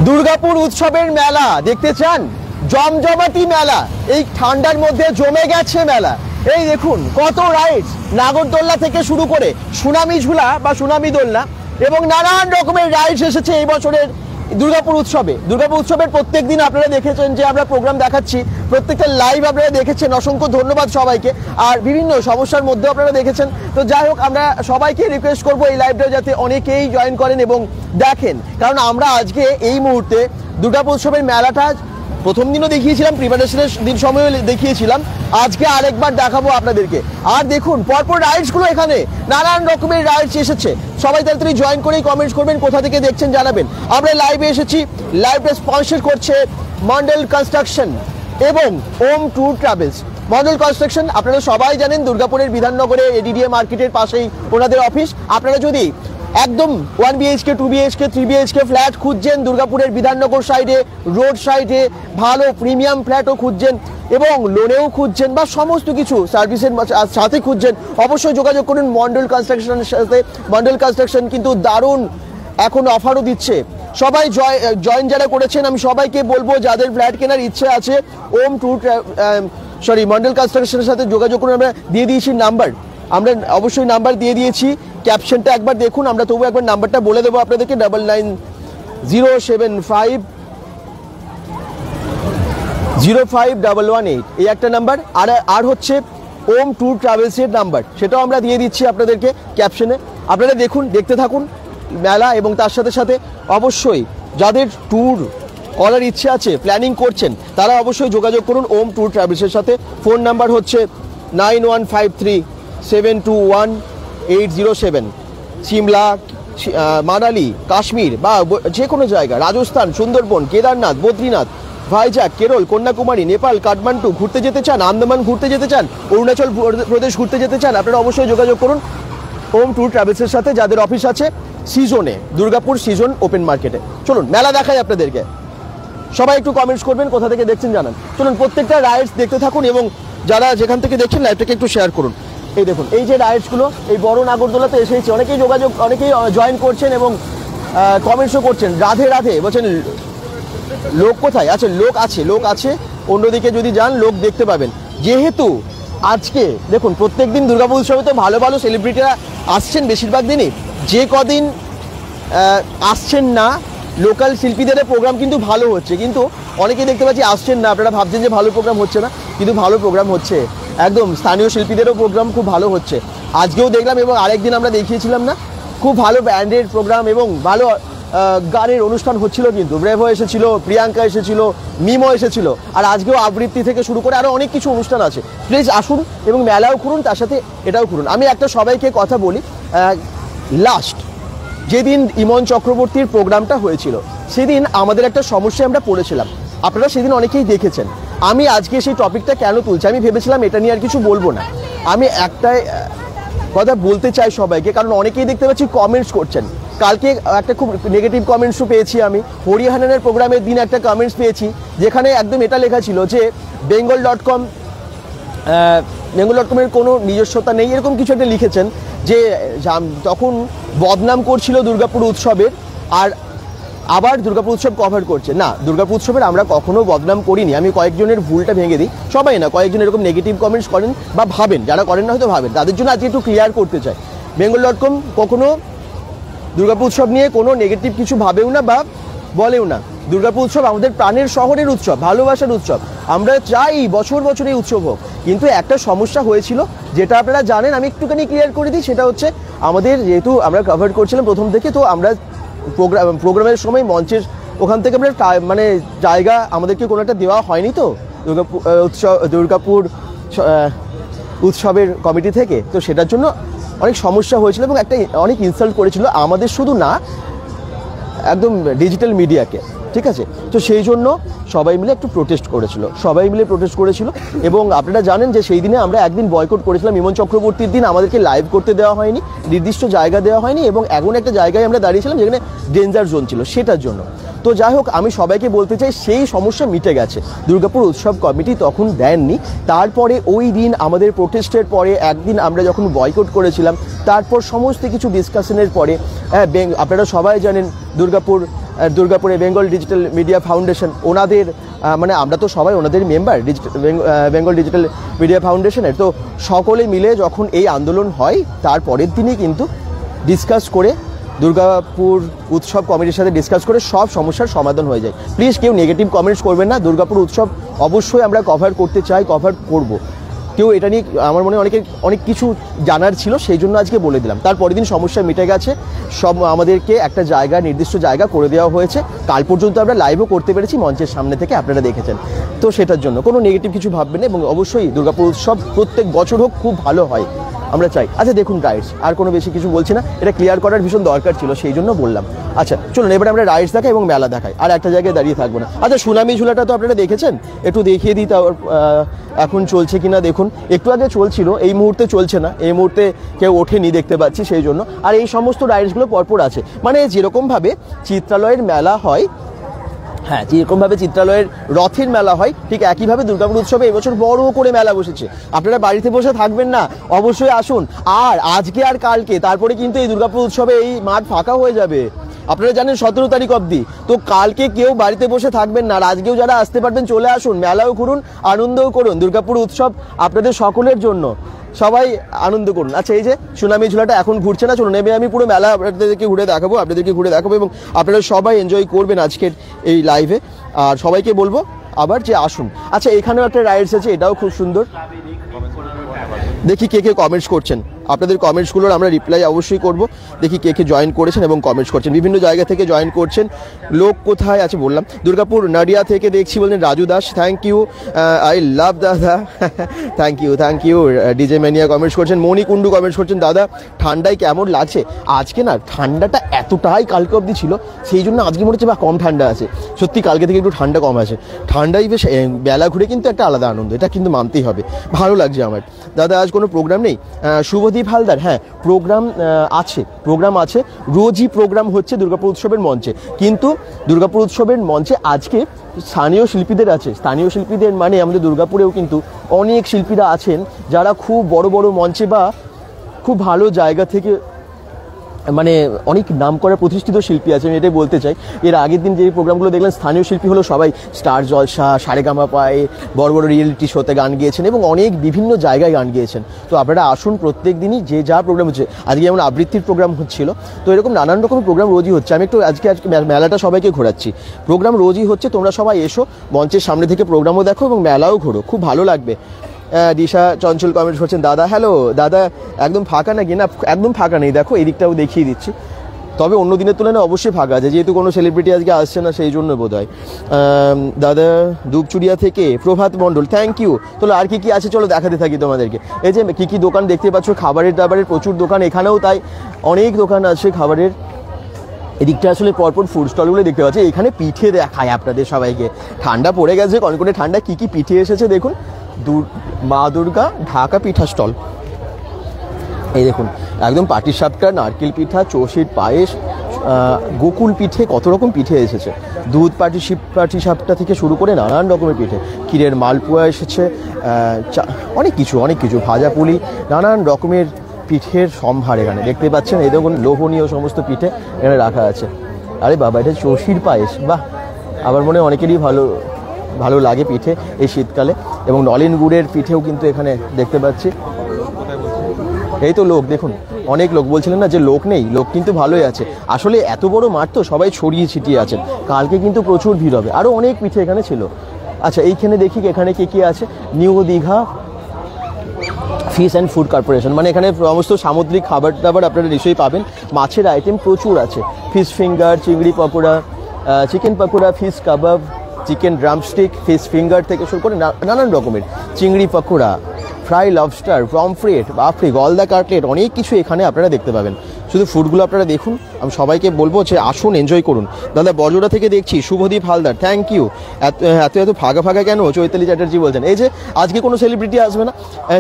দুর্গাপুর উৎসবের মেলা দেখতে চান? জমজমাটি মেলা, এই ঠান্ডার মধ্যে জমে গেছে মেলা। এই দেখুন কত রাইডস, নাগরদোল্লা থেকে শুরু করে সুনামি ঝুলা বা সুনামি দোলনা এবং নানান রকমের রাইডস এসেছে এই বছরের দুর্গাপুর উৎসবে। দুর্গাপুর উৎসবের প্রত্যেক দিন আপনারা দেখেছেন যে আমরা প্রোগ্রাম দেখাচ্ছি, প্রত্যেকটা লাইভ আপনারা দেখেছেন, অসংখ্য ধন্যবাদ সবাইকে। আর বিভিন্ন সমস্যার মধ্যে আপনারা দেখেছেন। তো যাই হোক, আমরা সবাইকে রিকোয়েস্ট করবো এই লাইভটা যাতে অনেকেই জয়েন করেন এবং দেখেন, কারণ আমরা আজকে এই মুহূর্তে দুর্গাপুর উৎসবের মেলাটা প্রথম দিনও দেখিয়েছিলাম, প্রিপারেশনের দিন সময়ও দেখিয়েছিলাম, আজকে আরেকবার দেখাবো আপনাদেরকে। আর দেখুন পরপর রাইডসগুলো, এখানে নানান রকমের রাইডস এসেছে। সবাই তাড়াতাড়ি জয়েন করেই কমেন্টস করবেন, কোথা থেকে দেখছেন জানাবেন। আমরা লাইভে এসেছি, লাইভটা স্পন্সর করছে মন্ডল কনস্ট্রাকশন এবং ওম ট্যুর ট্রাভেলস। মন্ডল কনস্ট্রাকশন আপনারা সবাই জানেন, দুর্গাপুরের বিধাননগরে এডিডিএ মার্কেটের পাশেই ওনাদের অফিস। আপনারা যদি একদম 1 BHK 2 BHK 3 BHK ফ্ল্যাট খুঁজছেন দুর্গাপুরের বিধাননগর সাইডে, রোড সাইডে ভালো প্রিমিয়াম ফ্ল্যাটও খুঁজছেন এবং লোনেও খুঁজছেন বা সমস্ত কিছু সার্ভিসের সাথে খুঁজছেন, অবশ্যই যোগাযোগ করুন মন্ডল কনস্ট্রাকশনের সাথে। মন্ডল কনস্ট্রাকশন কিন্তু দারুণ এখন অফারও দিচ্ছে। সবাই জয়েন যারা করেছেন, আমি সবাইকে বলবো যাদের ফ্ল্যাট কেনার ইচ্ছে আছে ওম ট্যুর মন্ডল কনস্ট্রাকশনের সাথে যোগাযোগ করুন। আমরা দিয়ে দিয়েছি নাম্বার, আমরা অবশ্যই নাম্বার দিয়ে দিয়েছি, ক্যাপশনটা একবার দেখুন। আমরা তবু একবার নাম্বারটা বলে দেবো আপনাদেরকে, 9907505118 এই একটা নাম্বার। আর হচ্ছে ওম ট্যুর ট্রাভেলসের নাম্বার, সেটাও আমরা দিয়ে দিচ্ছি আপনাদেরকে ক্যাপশনে। আপনারা দেখুন, দেখতে থাকুন মেলা এবং তার সাথে সাথে অবশ্যই যাদের ট্যুর করার ইচ্ছে আছে, প্ল্যানিং করছেন, তারা অবশ্যই যোগাযোগ করুন ওম ট্যুর ট্রাভেলসের সাথে। ফোন নাম্বার হচ্ছে 9153721807। সিমলা, মানালি, কাশ্মীর বা যে কোনো জায়গা, রাজস্থান, সুন্দরবন, কেদারনাথ, বদ্রীনাথ, ভাইজাগ, কেরল, কন্যাকুমারী, নেপাল, কাঠমান্ডু ঘুরতে যেতে চান, আন্দামান ঘুরতে যেতে চান, অরুণাচল প্রদেশ ঘুরতে যেতে চান, আপনারা অবশ্যই যোগাযোগ করুন ওম ট্যুর ট্রাভেলসের সাথে, যাদের অফিস আছে সিজনে, দুর্গাপুর সিজন ওপেন মার্কেটে। চলুন মেলা দেখাই আপনাদেরকে। সবাই একটু কমেন্টস করবেন, কোথা থেকে দেখছেন জানান। চলুন প্রত্যেকটা রাইডস দেখতে থাকুন এবং যারা যেখান থেকে দেখছেন লাইভটাকে একটু শেয়ার করুন। এই দেখুন এই যে রাইডসগুলো, এই বড় নাগরদোলাতে এসেছে, অনেকেই জয়েন করছেন এবং কমেন্টসও করছেন। রাধে রাধে বলছেন। লোক কোথায় আছে? লোক আছে অন্যদিকে যদি যান লোক দেখতে পাবেন। যেহেতু আজকে দেখুন প্রত্যেক দিন দুর্গাপুর উৎসবে তো ভালো ভালো সেলিব্রিটিরা আসছেন, বেশিরভাগ দিনই। যে কদিন আসছেন না, লোকাল শিল্পীদের প্রোগ্রাম কিন্তু ভালো হচ্ছে, কিন্তু অনেকেই দেখতে পাচ্ছি আসছেন না। আপনারা ভাবছেন যে ভালো প্রোগ্রাম হচ্ছে না, কিন্তু ভালো প্রোগ্রাম হচ্ছে, একদম স্থানীয় শিল্পীদেরও প্রোগ্রাম খুব ভালো হচ্ছে। আজকেও দেখলাম এবং আরেকদিন আমরা দেখিয়েছিলাম না, খুব ভালো ব্যান্ডের প্রোগ্রাম এবং ভালো গানের অনুষ্ঠান হচ্ছিল। কিন্তু ব্রেভো এসেছিল, প্রিয়াঙ্কা এসেছিল, মিমো এসেছিল, আর আজকেও আবৃত্তি থেকে শুরু করে আরও অনেক কিছু অনুষ্ঠান আছে। প্লিজ আসুন এবং মেলাও ঘুরুন, তার সাথে এটাও ঘুরুন। আমি একটা সবাইকে কথা বলি, লাস্ট যেদিন ইমন চক্রবর্তীর প্রোগ্রামটা হয়েছিল সেদিন আমাদের একটা সমস্যায় আমরা পড়েছিলাম, আপনারা সেদিন অনেকেই দেখেছেন। আমি আজকে সেই টপিকটা কেন তুলছি, আমি ভেবেছিলাম এটা নিয়ে আর কিছু বলবো না। আমি একটাই কথা বলতে চাই সবাইকে, কারণ অনেকেই দেখতে পাচ্ছি কমেন্টস করছেন। কালকে একটা খুব নেগেটিভ কমেন্টসও পেয়েছি আমি, হরিহানানের প্রোগ্রামের দিন একটা কমেন্টস পেয়েছি যেখানে একদম এটা লেখা ছিল যে bengal.com-এর কোনো নিজস্বতা নেই, এরকম কিছু একটা লিখেছেন, যে তখন বদনাম করছিল দুর্গাপুর উৎসবের আর আবার দুর্গাপুর উৎসব কভার করছে। না, দুর্গাপুর উৎসবের আমরা কখনো বদনাম করিনি। আমি কয়েকজনের ভুলটা ভেঙে দিই, সবাই না, কয়েকজন এরকম নেগেটিভ কমেন্টস করেন বা ভাবেন, যারা করেন না হয়তো ভাবেন, তাদের জন্য আজকে একটু ক্লিয়ার করতে চাই। bengal.com কখনো দুর্গাপুর উৎসব নিয়ে কোনো নেগেটিভ কিছু ভাবেও না বা বলেও না। দুর্গাপুর উৎসব আমাদের প্রাণের শহরের উৎসব, ভালোবাসার উৎসব, আমরা চাই বছর বছর এই উৎসব হোক। কিন্তু একটা সমস্যা হয়েছিল যেটা আপনারা জানেন, আমি একটুখানি ক্লিয়ার করে দিই। সেটা হচ্ছে আমাদের যেহেতু আমরা কভার করছিলাম প্রথম থেকে, তো আমরা প্রোগ্রামের সময় মঞ্চের ওখান থেকে আমরা মানে জায়গা আমাদেরকে কোনো একটা দেওয়া হয়নি তো দুর্গাপুর উৎসবের কমিটি থেকে, তো সেটার জন্য অনেক সমস্যা হয়েছিল এবং একটা অনেক ইনসাল্ট করেছিল আমাদের, শুধু না একদম ডিজিটাল মিডিয়াকে, ঠিক আছে। তো সেই জন্য সবাই মিলে একটু প্রোটেস্ট করেছিল এবং আপনারা জানেন যে সেই দিনে আমরা একদিন বয়কট করেছিলাম। ইমন চক্রবর্তীর দিন আমাদেরকে লাইভ করতে দেওয়া হয়নি, নির্দিষ্ট জায়গা দেওয়া হয়নি এবং এমন একটা জায়গায় আমরা দাঁড়িয়েছিলাম যেখানে ডেঞ্জার জোন ছিল, সেটার জন্য। তো যাই হোক, আমি সবাইকে বলতে চাই সেই সমস্যা মিটে গেছে। দুর্গাপুর উৎসব কমিটি তখন দেননি, তারপরে ওই দিন আমাদের প্রোটেস্টের পরে একদিন আমরা যখন বয়কট করেছিলাম, তারপর সমস্ত কিছু ডিসকাশনের পরে আপনারা সবাই জানেন দুর্গাপুর দুর্গাপুরে বেঙ্গল ডিজিটাল মিডিয়া ফাউন্ডেশন, ওনাদের মানে আমরা তো সবাই ওনাদের মেম্বার বেঙ্গল ডিজিটাল মিডিয়া ফাউন্ডেশনের। তো সকলে মিলে যখন এই আন্দোলন হয় তার পরের দিনই কিন্তু ডিসকাস করে দুর্গাপুর উৎসব কমিটির সাথে ডিসকাস করে সব সমস্যার সমাধান হয়ে যায়। প্লিজ কেউ নেগেটিভ কমেন্টস করবেন না। দুর্গাপুর উৎসব অবশ্যই আমরা কভার করতে চাই, কভার করব। কেউ এটা নিয়ে আমার মনে অনেক কিছু জানার ছিল, সেই জন্য আজকে বলে দিলাম। তারপরের দিন সমস্যা মিটে গেছে, সব আমাদেরকে একটা জায়গা, নির্দিষ্ট জায়গা করে দেওয়া হয়েছে। কাল পর্যন্ত আমরা লাইভও করতে পেরেছি মঞ্চের সামনে থেকে, আপনারা দেখেছেন। তো সেটার জন্য কোনো নেগেটিভ কিছু ভাববেন না, এবং অবশ্যই দুর্গাপুর উৎসব প্রত্যেক বছর হোক, খুব ভালো হয় আমরা চাই। আচ্ছা দেখুন রাইডস, আর কোনো বেশি কিছু বলছি না, এটা ক্লিয়ার করার ভীষণ দরকার ছিল, সেই জন্য বললাম। আচ্ছা চলুন এবার আমরা রাইডস দেখাই এবং মেলা দেখাই, আর একটা জায়গায় দাঁড়িয়ে থাকবো না। আচ্ছা সুনামি ঝুলাটা তো আপনারা দেখেছেন, একটু দেখিয়ে দিই তাও এখন চলছে কিনা দেখুন। একটু আগে চলছিল, এই মুহূর্তে চলছে না, এই মুহূর্তে কেউ ওঠেনি দেখতে পাচ্ছি, সেই জন্য। আর এই সমস্ত রাইডসগুলো পরপর আছে, মানে যেরকমভাবে চিত্রালয়ের মেলা হয়, হ্যাঁ যেরকমভাবে চিত্রালয়ের রথের মেলা হয়, ঠিক একইভাবে দুর্গাপুর উৎসবে এবছর বড় করে মেলা বসেছে। আপনারা বাড়িতে বসে থাকবেন না, অবশ্যই আসুন। আর আজকে আর কালকে, তারপরে কিন্তু এই দুর্গাপুর উৎসবে এই মাঠ ফাঁকা হয়ে যাবে, আপনারা জানেন 17 তারিখ অবধি। তো কালকে কেউ বাড়িতে বসে থাকবেন না, আর আজকেও যারা আসতে পারবেন চলে আসুন, মেলাও ঘুরুন, আনন্দও করুন। দুর্গাপুর উৎসব আপনাদের সকলের জন্য, সবাই আনন্দ করুন। আচ্ছা এই যে সুনামি ঝুলাটা এখন ঘুরছে না, চলুন নেমে আমি পুরো মেলা আপনাদেরকে ঘুরে দেখাবো, এবং আপনারা সবাই এনজয় করবেন আজকের এই লাইভে। আর সবাইকে বলবো আবার যে আসুন। আচ্ছা এখানেও একটা রাইডস আছে, এটাও খুব সুন্দর। দেখি কে কে কমেন্টস করছেন, আপনাদের কমেন্টসগুলোর আমরা রিপ্লাই অবশ্যই করব। দেখি কে কে জয়েন করেছেন এবং কমেন্টস করছেন, বিভিন্ন জায়গা থেকে জয়েন করছেন। লোক কোথায় আছে বললাম, দুর্গাপুর নাডিয়া থেকে দেখছি বলছেন Raju Das, thank you, I love দাদা, thank you. DJ mania comments করছেন, মণি কুন্ডু কমেন্টস করছেন, দাদা ঠান্ডায় কেমন লাগছে? আজকে না ঠান্ডাটা এতটাই কালকে অবধি ছিল, সেই জন্য আজকে মনে হচ্ছে বা কম ঠান্ডা আছে। সত্যি কালকে থেকে একটু ঠান্ডা কম আছে, ঠান্ডাই বেশ। বেলা ঘুরে কিন্তু একটা আলাদা আনন্দ, এটা কিন্তু মানতেই হবে, ভালো লাগছে আমার। দাদা আজ কোনো প্রোগ্রাম নেই? শুভদীপ হালদার, হ্যাঁ প্রোগ্রাম আছে, রোজই প্রোগ্রাম হচ্ছে দুর্গাপুর উৎসবের মঞ্চে। কিন্তু দুর্গাপুর উৎসবের মঞ্চে আজকে স্থানীয় শিল্পীদের আছে, স্থানীয় শিল্পীদের মানে আমাদের দুর্গাপুরেও কিন্তু অনেক শিল্পীরা আছেন যারা খুব বড় বড় মঞ্চে বা খুব ভালো জায়গা থেকে, মানে অনেক নাম করা প্রতিষ্ঠিত শিল্পী আছে, আমি এটাই বলতে চাই। এর আগের দিন যে প্রোগ্রামগুলো দেখলেন স্থানীয় শিল্পী হলো সবাই স্টার জলসা, সারেগামা পায়, বড় বড় রিয়েলিটি শোতে গান গিয়েছেন এবং অনেক বিভিন্ন জায়গায় গান গিয়েছেন। তো আপনারা আসুন, প্রত্যেক দিনই যে যা প্রোগ্রাম হচ্ছে, আজকে যেমন আবৃত্তির প্রোগ্রাম হচ্ছিল, তো এরকম নানান রকমের প্রোগ্রাম রোজই হচ্ছে। আমি একটু আজকে মেলাটা সবাইকে ঘোরাচ্ছি, প্রোগ্রাম রোজই হচ্ছে, তোমরা সবাই এসো, মঞ্চের সামনে থেকে প্রোগ্রামও দেখো এবং মেলাও ঘোরো, খুব ভালো লাগবে। দিশা চঞ্চল কমেন্টস করছেন, দাদা হ্যালো, দাদা একদম ফাঁকা নাকি? না একদম ফাঁকা নেই, দেখো এদিকটাও দেখিয়ে দিচ্ছি, তবে অন্য দিনের তুলনায় অবশ্যই ফাঁকা আছে, যেহেতু কোনো সেলিব্রিটি আজকে আসছে না সেই জন্য বোধ হয়। দাদা দুপচুরিয়া থেকে প্রভাত মণ্ডল, থ্যাংক ইউ। চলো আর কি আছে চলো দেখাতে থাকি তোমাদেরকে। এই যে কী দোকান দেখতে পাচ্ছ, খাবারের দাবারের প্রচুর দোকান, এখানেও তাই অনেক দোকান আছে খাবারের। এদিকটা আসলে পরপর ফুড স্টলগুলো দেখতে পাচ্ছি, এখানে পিঠে দেখায় আপনাদের সবাইকে। ঠান্ডা পড়ে গেছে, কনকনে ঠান্ডা, কী পিঠে এসেছে দেখুন। মা দুর্গা ঢাকা পিঠা স্টল, এই দেখুন একদম পাটিসাপটা, নারকেল পিঠা, চষির পায়েস, গোকুল পিঠে, কত রকম পিঠে এসেছে। দুধ পাটিসাপটা থেকে শুরু করে নানান রকমের পিঠে, ক্ষীরের মালপোয়া এসেছে, অনেক কিছু, ভাজা পুলি, নানান রকমের পিঠের সম্ভার এখানে দেখতে পাচ্ছেন। এই দেখুন লোভনীয় সমস্ত পিঠে এখানে রাখা আছে। আরে বাবা, এটা চষির পায়েস, বাহ! আবার মনে অনেকেরই ভালো লাগে পিঠে এই শীতকালে। এবং নলেন গুড়ের পিঠেও কিন্তু এখানে দেখতে পাচ্ছি। এই তো লোক দেখুন, অনেক লোক, বলছিলেন না যে লোক নেই, লোক কিন্তু ভালোই আছে। আসলে এত বড় মাঠ তো, সবাই ছড়িয়ে ছিটিয়ে আছেন, কালকে কিন্তু প্রচুর ভিড় হবে। আরও অনেক পিঠে এখানে ছিল। আচ্ছা এইখানে দেখি এখানে কে আছে, new Digha fish and food corporation, মানে এখানে সমস্ত সামুদ্রিক খাবার দাবার আপনারা নিশ্চয়ই পাবেন। মাছের আইটেম প্রচুর আছে, ফিশ ফিঙ্গার, চিংড়ি পকোড়া, চিকেন পকোড়া, ফিশ কাবাব, চিকেন ড্রামস্টিক, ফিশ ফিঙ্গার থেকে শুরু করে নানান রকমের চিংড়ি পকোড়া, ফ্রাই লবস্টার, পমফ্রেট, বাফরি, গলদা কাটলেট, অনেক কিছু এখানে আপনারা দেখতে পাবেন। শুধু ফুডগুলো আপনারা দেখুন, আমি সবাইকে বলবো যে আসুন, এনজয় করুন। দাদা বজরা থেকে দেখছি, শুভদীপ হালদার, থ্যাংক ইউ। এত ফাঁকা কেন? চৈতালি চ্যাটার্জি বলছেন এই যে আজকে কোনো সেলিব্রিটি আসবে না,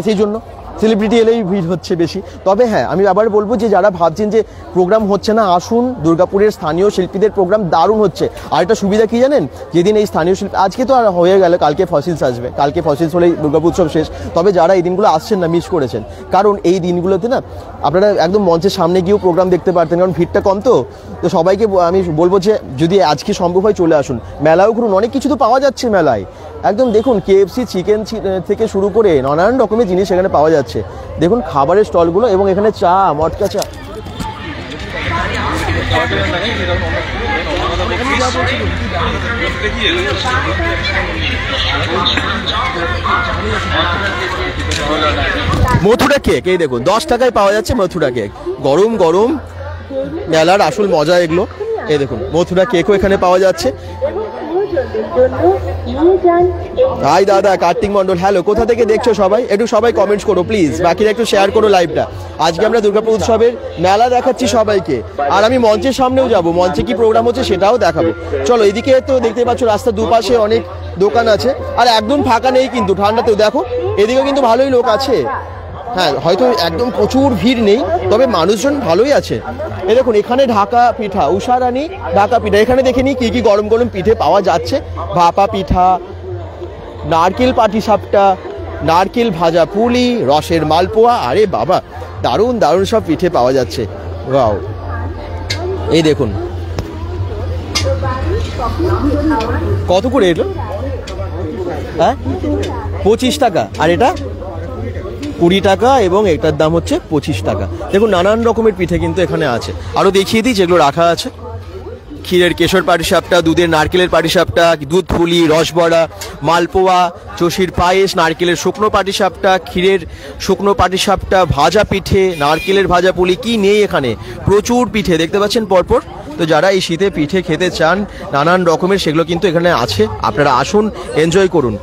সেই জন্য সেলিব্রিটি এলেই ভিড় হচ্ছে বেশি। তবে হ্যাঁ, আমি আবার বলবো যে যারা ভাবছেন যে প্রোগ্রাম হচ্ছে না, আসুন, দুর্গাপুরের স্থানীয় শিল্পীদের প্রোগ্রাম দারুণ হচ্ছে। আর একটা সুবিধা কি জানেন, যেদিন এই স্থানীয় শিল্পী, আজকে তো আর হয়ে গেল, কালকে ফসিলস আসবে, কালকে ফসিলস হলেই দুর্গাপুর উৎসব শেষ। তবে যারা এই দিনগুলো আসছেন না, মিস করেছেন, কারণ এই দিনগুলোতে না আপনারা একদম মঞ্চের সামনে গিয়েও প্রোগ্রাম দেখতে পারতেন, কারণ ভিড়টা কম। তো সবাইকে আমি বলবো যে যদি আজকে সম্ভব হয় চলে আসুন, মেলাও ঘুরুন, অনেক কিছু তো পাওয়া যাচ্ছে মেলায়। একদম দেখুন, কেএফসি চিকেন থেকে শুরু করে নানান রকমের জিনিস এখানে পাওয়া যাচ্ছে। দেখুন খাবারের স্টলগুলো, এবং এখানে চা, মটকা চা। মথুরা কেক, এই দেখুন 10 টাকায় পাওয়া যাচ্ছে মথুরা কেক, গরম গরম, মেলার আসল মজা এগুলো। এই দেখুন মথুরা কেকও এখানে পাওয়া যাচ্ছে। হাই দাদা, কার্তিক মন্ডল, হ্যালো, কোথা থেকে দেখছো সবাই? একটু সবাই কমেন্টস করো প্লিজ, বাকিরা একটু শেয়ার করো লাইভটা। আজকে আমরা দুর্গাপুর উৎসবের মেলা দেখাচ্ছি সবাইকে, আর আমি মঞ্চের সামনেও যাব, মঞ্চে কি প্রোগ্রাম হচ্ছে সেটাও দেখাবো। চলো, এদিকে তো দেখতে পাচ্ছ রাস্তার দুপাশে অনেক দোকান আছে, আর একদম ফাঁকা নেই কিন্তু, ঠান্ডাতেও দেখো এদিকে কিন্তু ভালোই লোক আছে। হ্যাঁ, হয়তো একদম প্রচুর ভিড় নেই, তবে মানুষজন ভালোই আছে। এই দেখুন এখানে ঢাকা পিঠা, উষারানী ঢাকা পিঠা, এখানে দেখে নিই কী কী গরম গরম পিঠে পাওয়া যাচ্ছে। ভাপা পিঠা, নারকেল পাটিসাপটা, নারকেল ভাজা পুলি, রসের মালপোয়া, আরে বাবা দারুণ দারুণ সব পিঠে পাওয়া যাচ্ছে। ওয়াও, এই দেখুন কত করে এটা? হ্যাঁ 25 টাকা, আর এটা 20 টাকা, এবং এটার দাম হচ্ছে 25 টাকা। দেখুন নানান রকমের পিঠে কিন্তু এখানে আছে। আরও দেখিয়ে দিই যেগুলো রাখা আছে। ক্ষীরের কেশর পাটিসাপটা, দুধের নারকেলের পাটিসাপটা, দুধ পুলি, রসবড়া, মালপোয়া, চষির পায়েস, নারকেলের শুকনো পাটিসাপটা, ক্ষীরের শুকনো পাটিসাপটা, ভাজা পিঠে, নারকেলের ভাজা পুলি, কি নেই এখানে, প্রচুর পিঠে দেখতে পাচ্ছেন পরপর। তো যারা এই শীতে পিঠে খেতে চান নানান রকমের, সেগুলো কিন্তু এখানে আছে। আপনারা আসুন, এনজয় করুন।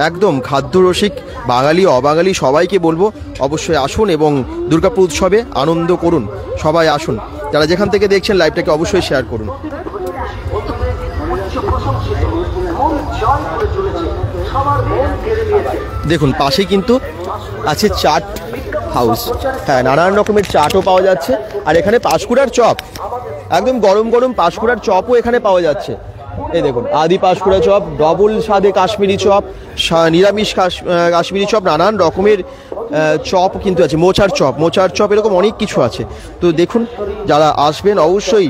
একদম খাদ্যরসিক বাঙালি অবাঙালি সবাইকে বলবো অবশ্যই আসুন এবং দুর্গাপুর উৎসবে আনন্দ করুন। সবাই আসুন, যারা যেখান থেকে দেখছেন লাইভটাকে অবশ্যই শেয়ার করুন। দেখুন পাশে কিন্তু আছে চাট হাউস, হ্যাঁ নানান রকমের চাটও পাওয়া যাচ্ছে। আর এখানে পাঁশকুড়ার চপ, একদম গরম গরম পাঁশকুড়ার চপও এখানে পাওয়া যাচ্ছে। এই দেখুন আদি পাঁশকুড়া চপ, ডবল স্বাদে কাশ্মীরি চপ, নিরামিষ কাশ্মীরি চপ, নানান রকমের চপ কিন্তু আছে, মোচার চপ, এরকম অনেক কিছু আছে। তো দেখুন যারা আসবেন অবশ্যই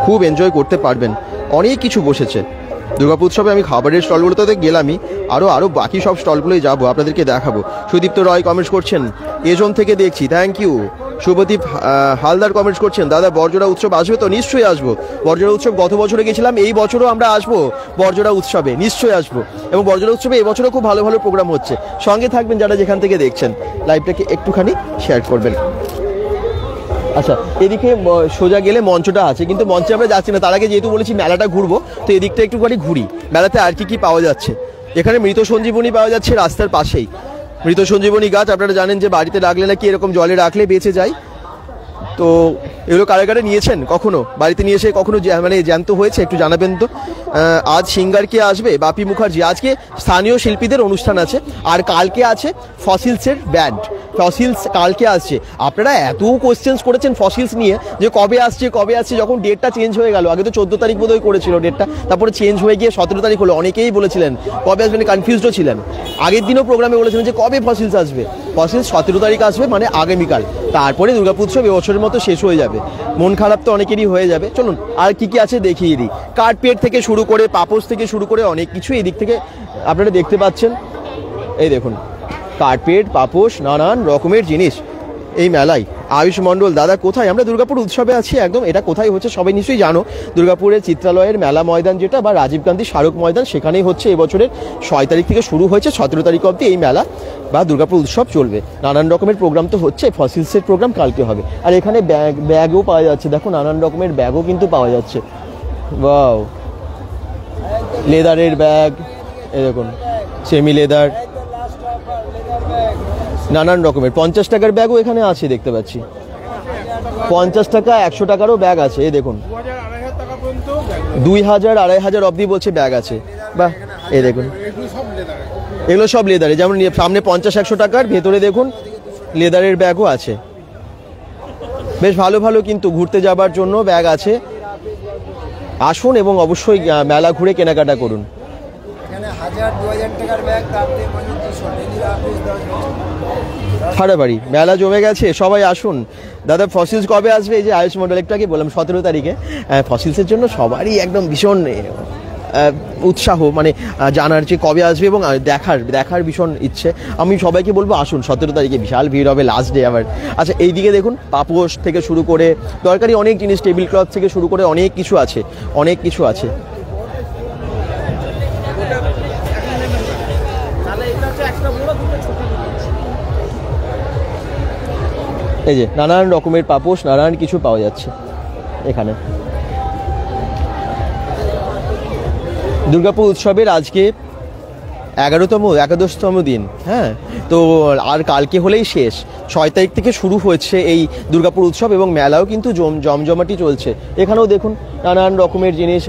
খুব এনজয় করতে পারবেন, অনেক কিছু বসেছে দুর্গাপুর উৎসবে। আমি খাবারের স্টলগুলোতে গেলামই, আরও বাকি সব স্টলগুলোই যাবো, আপনাদেরকে দেখাবো। সুদীপ্ত রয় কমেন্টস করছেন, এজন থেকে দেখছি, thank you. Subhadip Haldar comments করছেন, দাদা বরজোড়া উৎসব আসবে তো? নিশ্চয়ই আসবো। বরজোড়া উৎসব গত বছরে গেছিলাম, এই বছরও আমরা আসবো বরজোড়া উৎসবে, নিশ্চয়ই আসবো। এবং বরজোড়া উৎসবে এবছরও খুব ভালো ভালো প্রোগ্রাম হচ্ছে। সঙ্গে থাকবেন যারা যেখান থেকে দেখছেন, লাইভটাকে একটুখানি শেয়ার করবেন। আচ্ছা, এদিকে সোজা গেলে মঞ্চটা আছে, কিন্তু মঞ্চে আমরা যাচ্ছি না। তার আগে যেহেতু বলেছি মেলাটা ঘুরবো, তো এদিকটা একটুখানি ঘুরি। মেলাতে আর কি পাওয়া যাচ্ছে, এখানে মৃত সঞ্জীবনী পাওয়া যাচ্ছে রাস্তার পাশেই। মৃত সঞ্জীবনী গাছ আপনারা জানেন যে বাড়িতে রাখলে নাকি এরকম জলে রাখলে বেঁচে যায়। তো এগুলো কারাগারে নিয়েছেন কখনো, বাড়িতে নিয়ে এসে কখনো মানে জ্যান্ত হয়েছে? একটু জানাবেন তো। আজ সিঙ্গার কে আসবে? বাপি মুখার্জি। আজকে স্থানীয় শিল্পীদের অনুষ্ঠান আছে, আর কালকে আছে ফসিলসের ব্যান্ড। ফসিলস কালকে আসছে। আপনারা এত কোয়েশ্চেন্স করেছেন ফসিলস নিয়ে যে কবে আসছে, যখন ডেটটা চেঞ্জ হয়ে গেল। আগে তো 14 তারিখ বোধহয় করেছিল ডেটটা, তারপরে চেঞ্জ হয়ে গিয়ে 17 তারিখ হলো। অনেকেই বলেছিলেন কবে আসবেন, কনফিউজডও ছিলেন। আগের দিনও প্রোগ্রামে বলেছিলেন যে কবে ফসিলস আসবে। ফসিলস 17 তারিখ আসবে, মানে আগামীকাল। তারপরে দুর্গাপুর উৎসব এবছরের মতো শেষ হয়ে যাবে। মন খারাপ তো অনেকেরই হয়ে যাবে। চলুন আর কি আছে দেখিয়ে দিই। কার্পেট থেকে শুরু করে, পাপোশ থেকে শুরু করে অনেক কিছু এই দিক থেকে আপনারা দেখতে পাচ্ছেন। এই দেখুন কার্পেট, পাপোশ, নানান রকমের জিনিস এই মেলায়। আয়ুষ মণ্ডল, দাদা কোথায়? আমরা দুর্গাপুর উৎসবে আছি একদম। এটা কোথায় হচ্ছে সবাই নিশ্চয়ই জানো, দুর্গাপুরের চিত্রালয়ের মেলা ময়দান যেটা, বা রাজীব গান্ধী স্মারক ময়দান, সেখানেই হচ্ছে এবছরের 6 তারিখ থেকে শুরু হয়েছে, 17 তারিখ অবধি এই মেলা বা দুর্গাপুর উৎসব চলবে। নানান রকমের প্রোগ্রাম তো হচ্ছে, ফসিলসের প্রোগ্রাম কালকে হবে। আর এখানে ব্যাগও পাওয়া যাচ্ছে, দেখো নানান রকমের ব্যাগও কিন্তু পাওয়া যাচ্ছে। ওয়াও, লেদারের ব্যাগ, এই দেখুন সেমি লেদার, নানান রকমের। 50 টাকার ব্যাগও এখানে আছে দেখতে পাচ্ছি। 50 টাকা, 100 টাকারও ব্যাগ আছে। এই দেখুন 2000, 2500 অবধি বলছে ব্যাগ আছে। বাহ, এই দেখুন এগুলো সব লেদারে, যেমন সামনে 50-100 টাকার, ভেতরে দেখুন লেদারের ব্যাগও আছে, বেশ ভালো ভালো কিন্তু ঘুরতে যাবার জন্য ব্যাগ আছে। আসুন এবং অবশ্যই মেলা ঘুরে কেনাকাটা করুন। ফাটাফাড়ি মেলা জমে গেছে, সবাই আসুন। দাদা ফসিলস কবে আসবে? এই যে আয়ুষ মন্ডল, একটু আগে বললাম 17 তারিখে। ফসিলসের জন্য সবারই একদম ভীষণ উৎসাহ, মানে জানার যে কবে আসবে এবং দেখার ভীষণ ইচ্ছে। আমি সবাইকে বলবো আসুন, 17 তারিখে বিশাল ভিড় হবে, লাস্ট ডে আবার। আচ্ছা, এইদিকে দেখুন পাপোশ থেকে শুরু করে দরকারি অনেক জিনিস, টেবিল ক্লথ থেকে শুরু করে অনেক কিছু আছে, অনেক কিছু আছে। এই যে নানান রকমের পাপোশ, নানান কিছু পাওয়া যাচ্ছে এখানে। দুর্গাপুর উৎসবের আজকে 11তম দিন, হ্যাঁ, তো আর কালকে হলেই শেষ। 6 তারিখ থেকে শুরু হয়েছে এই দুর্গাপুর উৎসব এবং মেলাও কিন্তু জমজমাটি চলছে। এখানেও দেখুন নানান রকমের জিনিস,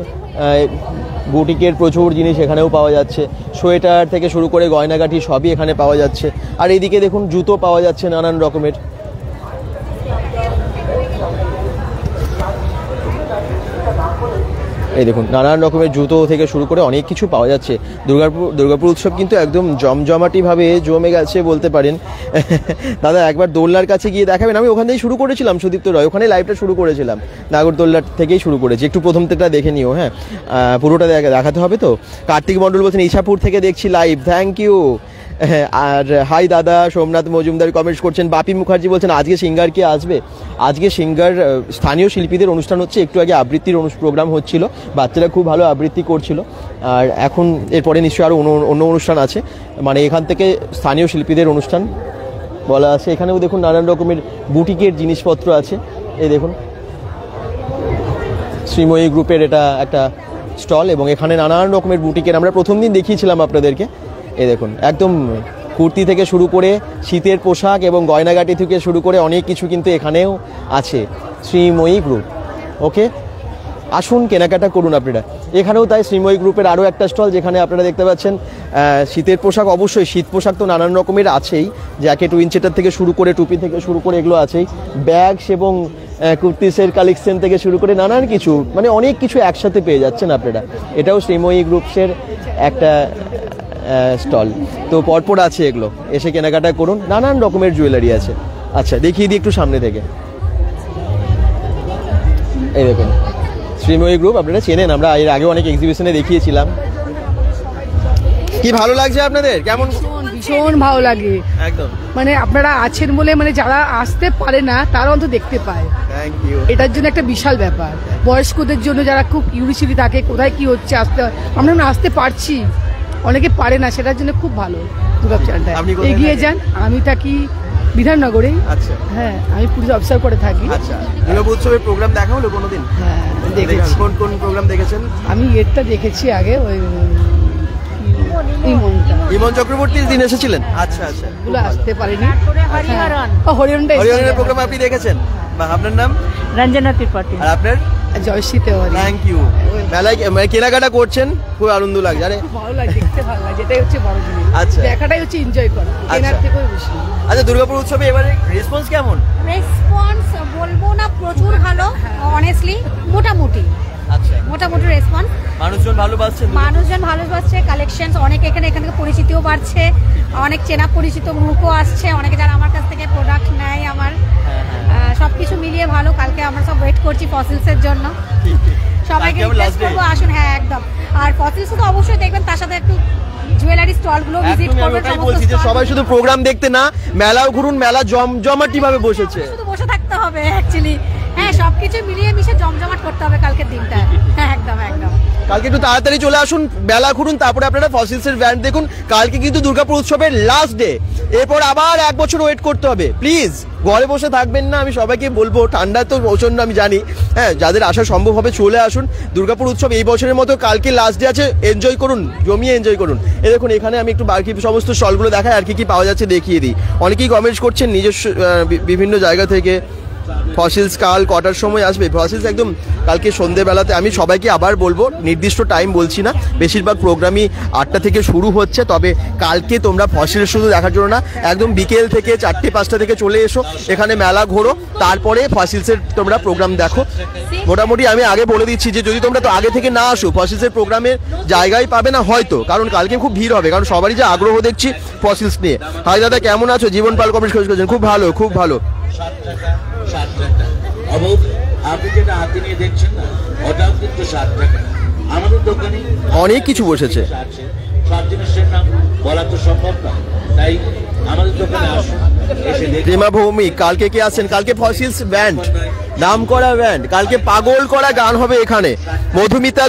বুটিকের প্রচুর জিনিস এখানেও পাওয়া যাচ্ছে, সোয়েটার থেকে শুরু করে গয়নাগাটি সবই এখানে পাওয়া যাচ্ছে। আর এইদিকে দেখুন জুতো পাওয়া যাচ্ছে নানান রকমের। এই দেখুন নানান রকমের জুতো থেকে শুরু করে অনেক কিছু পাওয়া যাচ্ছে। দুর্গাপুর উৎসব কিন্তু একদম জমজমাটিভাবে জমে গেছে বলতে পারেন। দাদা একবার দোলনার কাছে গিয়ে দেখাবেন? আমি ওখান থেকেই শুরু করেছিলাম, সুদীপ্ত রয়, ওখানে লাইভটা শুরু করেছিলাম, নাগরদোল্লার থেকেই শুরু করেছি। একটু প্রথম থেকে দেখে নিও, হ্যাঁ, পুরোটা দেখাতে হবে তো। কার্তিক মণ্ডল বলছেন ইছাপুর থেকে দেখছি লাইভ, থ্যাংক ইউ। আর হাই দাদা, সোমনাথ মজুমদার কমেন্টস করছেন। বাপি মুখার্জি বলছেন আজকে সিঙ্গার কে আসবে? আজকে সিঙ্গার স্থানীয় শিল্পীদের অনুষ্ঠান হচ্ছে, একটু আগে আবৃত্তির প্রোগ্রাম হচ্ছিল, বাচ্চারা খুব ভালো আবৃত্তি করছিল। আর এখন এরপরে নিশ্চয়ই আরও অন্য অনুষ্ঠান আছে, মানে এখান থেকে স্থানীয় শিল্পীদের অনুষ্ঠান বলা আছে। এখানেও দেখুন নানান রকমের বুটিকের জিনিসপত্র আছে। এই দেখুন শ্রীময়ী গ্রুপের এটা একটা স্টল এবং এখানে নানান রকমের বুটিকের আমরা প্রথম দিন দেখিয়েছিলাম আপনাদেরকে। এই দেখুন একদম কুর্তি থেকে শুরু করে শীতের পোশাক এবং গয়নাগাটি থেকে শুরু করে অনেক কিছু কিন্তু এখানেও আছে, শ্রীময়ী গ্রুপ। ওকে, আসুন কেনাকাটা করুন আপনারা। এখানেও তাই শ্রীময়ী গ্রুপের আরও একটা স্টল, যেখানে আপনারা দেখতে পাচ্ছেন শীতের পোশাক, অবশ্যই শীত পোশাক তো নানান রকমের আছেই, জ্যাকেট উইনচেটার থেকে শুরু করে টুপি থেকে শুরু করে এগুলো আছেই, ব্যাগস এবং কুর্তিসের কালেকশন থেকে শুরু করে নানান কিছু, মানে অনেক কিছু একসাথে পেয়ে যাচ্ছেন আপনারা। এটাও শ্রীময়ী গ্রুপসের একটা স্টল, তো পরপর আছে, এগুলো এসে কেনাকাটা করুন। নানান রকমের জুয়েলারি আছে। আচ্ছা দেখিয়ে দিই একটু সামনে থেকে। এই দেখুন শ্রীময়ী গ্রুপ, আপনারা চেনেন, আমরা এর আগে অনেক এক্সিবিশনে দেখিয়েছিলাম। কি ভালো লাগছে আপনাদের? কেমন? ভীষণ ভালো লাগে একদম, মানে আপনারা আছেন বলে, মানে যারা আসতে পারে না তারা অন্তত দেখতে পায়। Thank you. এটার জন্য একটা বিশাল ব্যাপার। বয়স্কদের জন্য যারা খুব কিউরিসিটি থাকে কোথায় কি হচ্ছে, আমরা আসতে পারছি, অনেকে পারে না, সেটার জন্য খুব ভালো দুর্গাপূজাটা। এগিয়ে যান। আমি থাকি বিধাননগরে। আচ্ছা, হ্যাঁ, আমি পুলিশ অফিসার করে থাকি। আচ্ছা, দুর্গাপুর উৎসবের প্রোগ্রাম দেখা হলো কোনোদিন? হ্যাঁ দেখেছি। কোন কোন প্রোগ্রাম দেখেছেন? আমি এটা দেখেছি আগে, ওই ইমন চক্রবর্তীর দিন এসেছিলেন? আচ্ছা আচ্ছা, গুলো আসতে পারিনি। হরিহরনের প্রোগ্রাম আপনি দেখেছেন? আপনার নাম? রঞ্জনা ত্রিপাঠী। আর আপনার? জয়শ্রী তেওয়ারি। Thank you. মেলায় কেনাকাটা করছেন, খুব আনন্দ লাগছে। আরে ভালো লাগে, দেখতে ভালো লাগে, এটাই হচ্ছে বড় জিনিস। আচ্ছা, দেখাটাই হচ্ছে এনজয় করা, কেনার থেকেও বেশি। আচ্ছা, দুর্গাপুর উৎসবে এবারে রেসপন্স কেমন? রেসপন্স বলবো না প্রচুর ভালো, অনেস্টলি মোটামুটি। আচ্ছা, মোটামুটি রেসপন্স, মানুষজন ভালোবাসছে, কালেকশনস অনেক, এখান থেকে পরিচিতিও বাড়ছে, অনেক চেনা পরিচিত মুখও আসছে, অনেকে যারা আমার কাছ থেকে প্রোডাক্ট নেয় আমার, সবকিছু মিলিয়ে ভালো। কালকে আমরা সব ওয়েট করছি ফসিলসের জন্য, সবাইকে রিকোয়েস্ট করবো আসুন। হ্যাঁ একদম, আর ফসিলস তো অবশ্যই দেখবেন, তার সাথে একটু জুয়েলারি স্টলগুলো ভিজিট করবেন। সবাই শুধু প্রোগ্রাম দেখতে না, মেলাও ঘুরুন, মেলা জমজমাটি ভাবে বসেছে, শুধু বসে থাকতে হবে অ্যাকচুয়ালি। হ্যাঁ, সবকিছু মিলিয়ে মিশে জমজমাট করতে হবে কালকের দিনটা। হ্যাঁ একদম একদম। কালকে একটু তাড়াতাড়ি চলে আসুন, মেলা ঘুরুন, তারপরে আপনারা ফসিলসের ব্র্যান্ড দেখুন। কালকে কিন্তু দুর্গাপুর উৎসবের লাস্ট ডে, এরপর আবার 1 বছর ওয়েট করতে হবে। প্লিজ ঘরে বসে থাকবেন না, আমি সবাইকে বলবো। ঠান্ডা তো প্রচন্ড আমি জানি, হ্যাঁ, যাদের আসা সম্ভব হবে চলে আসুন। দুর্গাপুর উৎসব এই বছরের মতো কালকে লাস্ট ডে আছে, এনজয় করুন, জমিয়ে এনজয় করুন। এই দেখুন এখানে আমি একটু বাকি সমস্ত স্টলগুলো দেখাই, আর কি কি পাওয়া যাচ্ছে দেখিয়ে দিই। অনেকেই কমেন্টস করছেন নিজস্ব বিভিন্ন জায়গা থেকে। ফসিলস কাল কটার সময় আসবে? ফসিলস একদম কালকে সন্ধ্যেবেলাতে। আমি সবাইকে আবার বলবো, নির্দিষ্ট টাইম বলছি না, বেশিরভাগ প্রোগ্রামই 8টা থেকে শুরু হচ্ছে। তবে কালকে তোমরা ফসিলস শুধু দেখার জন্য না, একদম বিকেল থেকে 4টে-5টা থেকে চলে এসো, এখানে মেলা ঘোরো, তারপরে ফসিলসের তোমরা প্রোগ্রাম দেখো। মোটামুটি আমি আগে বলে দিচ্ছি যে যদি তোমরা তো আগে থেকে না আসো, ফসিলসের প্রোগ্রামের জায়গায় পাবে না হয়তো, কারণ কালকে খুব ভিড় হবে, কারণ সবারই যে আগ্রহ দেখছি ফসিলস নিয়ে। হাই দাদা, কেমন আছো? জীবন পাল কমেন্ট করেছেন, খুব ভালো, খুব ভালো। আপনি যেটা হাতে নিয়ে দেখছেন না, ওটাও কিন্তু 60 টাকা। আমাদের দোকানে অনেক কিছু বসেছে, সব জিনিসের নাম বলা তো সম্ভব না, তাই আমাদের দোকানে আসুন, এসে দেখুন। প্রেমা ভৌমিক, কালকে কে আছেন? কালকে ফসিলস ব্যান্ড, নাম করা ব্যান্ড, কালকে পাগল করা গান হবে এখানে। মধুমিতা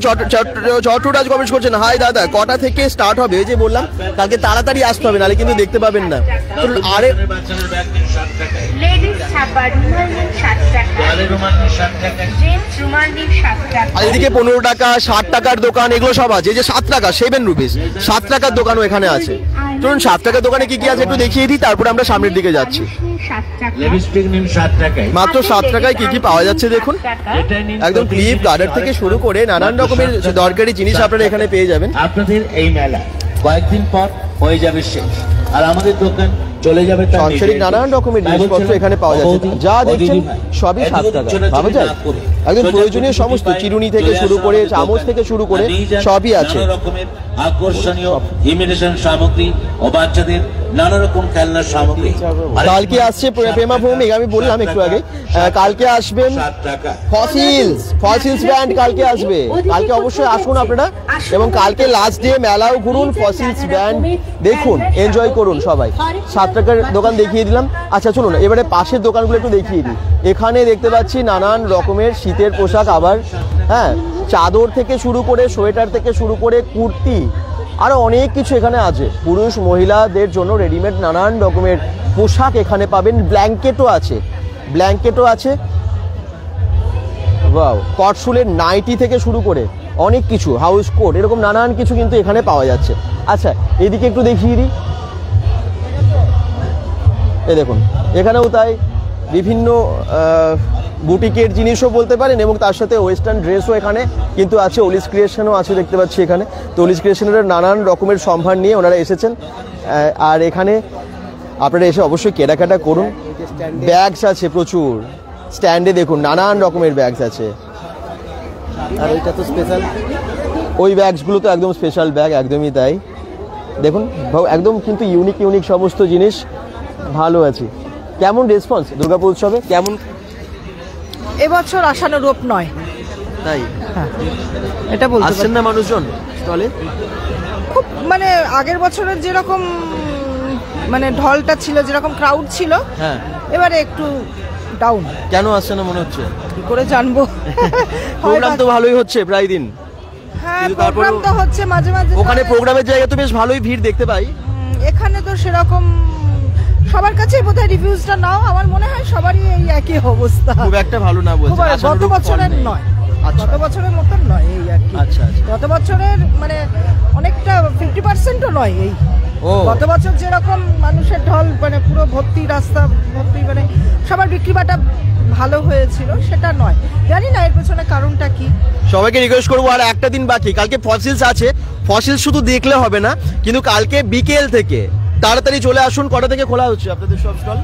চট্টরাজ কমেন্ট করছেন, হাই দাদা, কটা থেকে স্টার্ট হবে? ওই যে বললাম কালকে তাড়াতাড়ি আসতে হবে, নাহলে কিন্তু দেখতে পাবেন না। তো আরে বাচ্চাদের ব্যাগ নিন 60 টাকায়, লেডিস ছাপা রুমাল নিন 60 টাকা, তোয়ালে রুমাল নিন 60 টাকায়, জেন্টস রুমাল নিন 60 টাকা। আর এদিকে 15 টাকা 60 টাকার দোকান, এগুলো সব আছে। এই যে 7 টাকা 7 রুপিস 7 টাকার দোকানও এখানে আছে। চলুন 7 টাকার দোকানে কি কি আছে একটু দেখিয়ে দিই, তারপরে আমরা সামনের দিকে যাচ্ছি। 7 টাকা, লিপস্টিক নিন 60 টাকায়, মাত্র 7 টাকায় কি কি পাওয়া যাচ্ছে দেখুন। এটাই নিন একদম ক্লিপ গার্ডার থেকে শুরু করে নানান রকমের দরকারি জিনিস আপনারা এখানে পেয়ে যাবেন। আপনাদের এই মেলা কয়েকদিন পর হয়ে যাবে শেষ, আর আমাদের দোকান চলে যাবে তার সাংসারিক নিজের নানান রকমের জিনিসপত্র এখানে পাওয়া যাচ্ছে। যা দেখছেন সবই 7 টাকা, ভাবা যায়? একদম প্রয়োজনীয় সমস্ত চিরুনি থেকে শুরু করে, চামচ থেকে শুরু করে সবই আছে। নানা রকমের আকর্ষণীয় ইমিটেশন সামগ্রী ও বাচ্চাদের নানা রকম খেলনার সামগ্রী। কালকে আসছে প্রেমা ভৌমিক, আমি বললাম একটু আগে, কালকে আসবেন 60 টাকা। ফসিলস ব্যান্ড কালকে আসবে। কালকে অবশ্যই আসুন আপনারা, এবং কালকে লাস্ট ডে মেলাও ঘুরুন, ফসিলস ব্যান্ড দেখুন, এনজয় করুন সবাই। 7 টাকার দোকান দেখিয়ে দিলাম। আচ্ছা চলুন এবারে পাশের দোকানগুলো একটু দেখিয়ে দিই। এখানে দেখতে পাচ্ছি নানান রকমের শীতের পোশাক, আবার হ্যাঁ চাদর থেকে শুরু করে, সোয়েটার থেকে শুরু করে, কুর্তি, আরো অনেক কিছু এখানে আছে। পুরুষ মহিলাদের জন্য রেডিমেড নানান রকমের পোশাক এখানে পাবেন। ব্ল্যাঙ্কেটও আছে, ওয়াও, কটসুলের নাইটি থেকে শুরু করে অনেক কিছু, হাউস কোট, এরকম নানান কিছু কিন্তু এখানে পাওয়া যাচ্ছে। আচ্ছা এদিকে একটু দেখিয়ে দিই, এই দেখুন এখানেও তাই বিভিন্ন বুটিকের জিনিসও বলতে পারেন, এবং তার সাথে ওয়েস্টার্ন ড্রেসও এখানে কিন্তু আছে। ওলিস ক্রিয়েশনও আছে দেখতে পাচ্ছি এখানে। তো ওলিস ক্রিয়েশনের নানান রকমের সম্ভার নিয়ে ওনারা এসেছেন, আর এখানে আপনারা এসে অবশ্যই কেনাকাটা করুন। ব্যাগস আছে প্রচুর, স্ট্যান্ডে দেখুন নানান রকমের ব্যাগস আছে। আর ওইটা তো স্পেশাল, ওই ব্যাগসগুলো তো একদম স্পেশাল ব্যাগ, একদমই তাই। দেখুন একদম কিন্তু ইউনিক সমস্ত জিনিস ভালো আছে। কেমন রেসপন্স দুর্গাপুর উৎসবে? কেমন এবছর আশানুরূপ নয়, তাই এটা বলতে আসছেন না মানুষজন স্টলে? খুব মানে আগের বছরের যেরকম মানে ঢলটা ছিল, যেরকম ক্রাউড ছিল, হ্যাঁ এবারে একটু ডাউন। কেন আসছে না মনে হচ্ছে? কি করে জানবো? প্রোগ্রাম তো ভালোই হচ্ছে প্রায় দিন। হ্যাঁ কিন্তু তারপরেও প্রোগ্রাম তো হচ্ছে মাঝে মাঝে, ওখানে প্রোগ্রামের জায়গা তো বেশ ভালোই ভিড় দেখতে পাই। এখানে তো সেরকম সবার কাছেই বোধহয় রিভিউজটা নাও, আমার মনে হয় সবারই এই একই অবস্থা, খুব একটা ভালো না বলছে। গত বছরের নয়, গত বছরের মতন নয় এই আর কি। আচ্ছা গত বছরের মানে অনেকটা 50%ও নয় এই। গত বছর যেরকম মানুষের ঢল, মানে পুরো ভর্তি রাস্তা ভর্তি, মানে সবার বিক্রি বাটা ভালো হয়েছিল, সেটা নয়। জানি না এর পেছনে কারণটা কি। সবাইকে রিকোয়েস্ট করবো, আর একটা দিন বাকি, কালকে ফসিলস আছে। ফসিলস শুধু দেখলে হবে না, কিন্তু কালকে বিকেল থেকে তাড়াতাড়ি চলে আসুন। কটা থেকে খোলা হচ্ছে আপনাদের সব স্টল?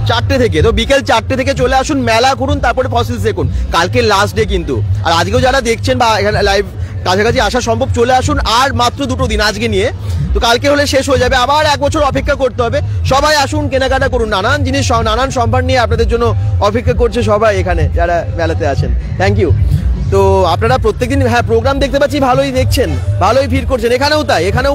4টে থেকে। তো বিকেল 4টে থেকে চলে আসুন, মেলা ঘুরুন, তারপরে ফসিলস দেখুন। কালকে লাস্ট ডে কিন্তু, আর আজকেও যারা দেখছেন বা এখানে লাইভ কাছাকাছি আসা সম্ভব, চলে আসুন। আর মাত্র 2টো দিন আজকে নিয়ে, তো কালকে হলে শেষ হয়ে যাবে, আবার 1 বছর অপেক্ষা করতে হবে। সবাই আসুন, কেনাকাটা করুন, নানান জিনিস নানান সম্ভার নিয়ে আপনাদের জন্য অপেক্ষা করছে সবাই এখানে যারা মেলাতে আছেন। Thank you. তো আপনারা প্রত্যেকদিন হ্যাঁ প্রোগ্রাম দেখতে পাচ্ছি, ভালোই দেখছেন, ভালোই ভিড় করছেন। এখানেও তাই, এখানেও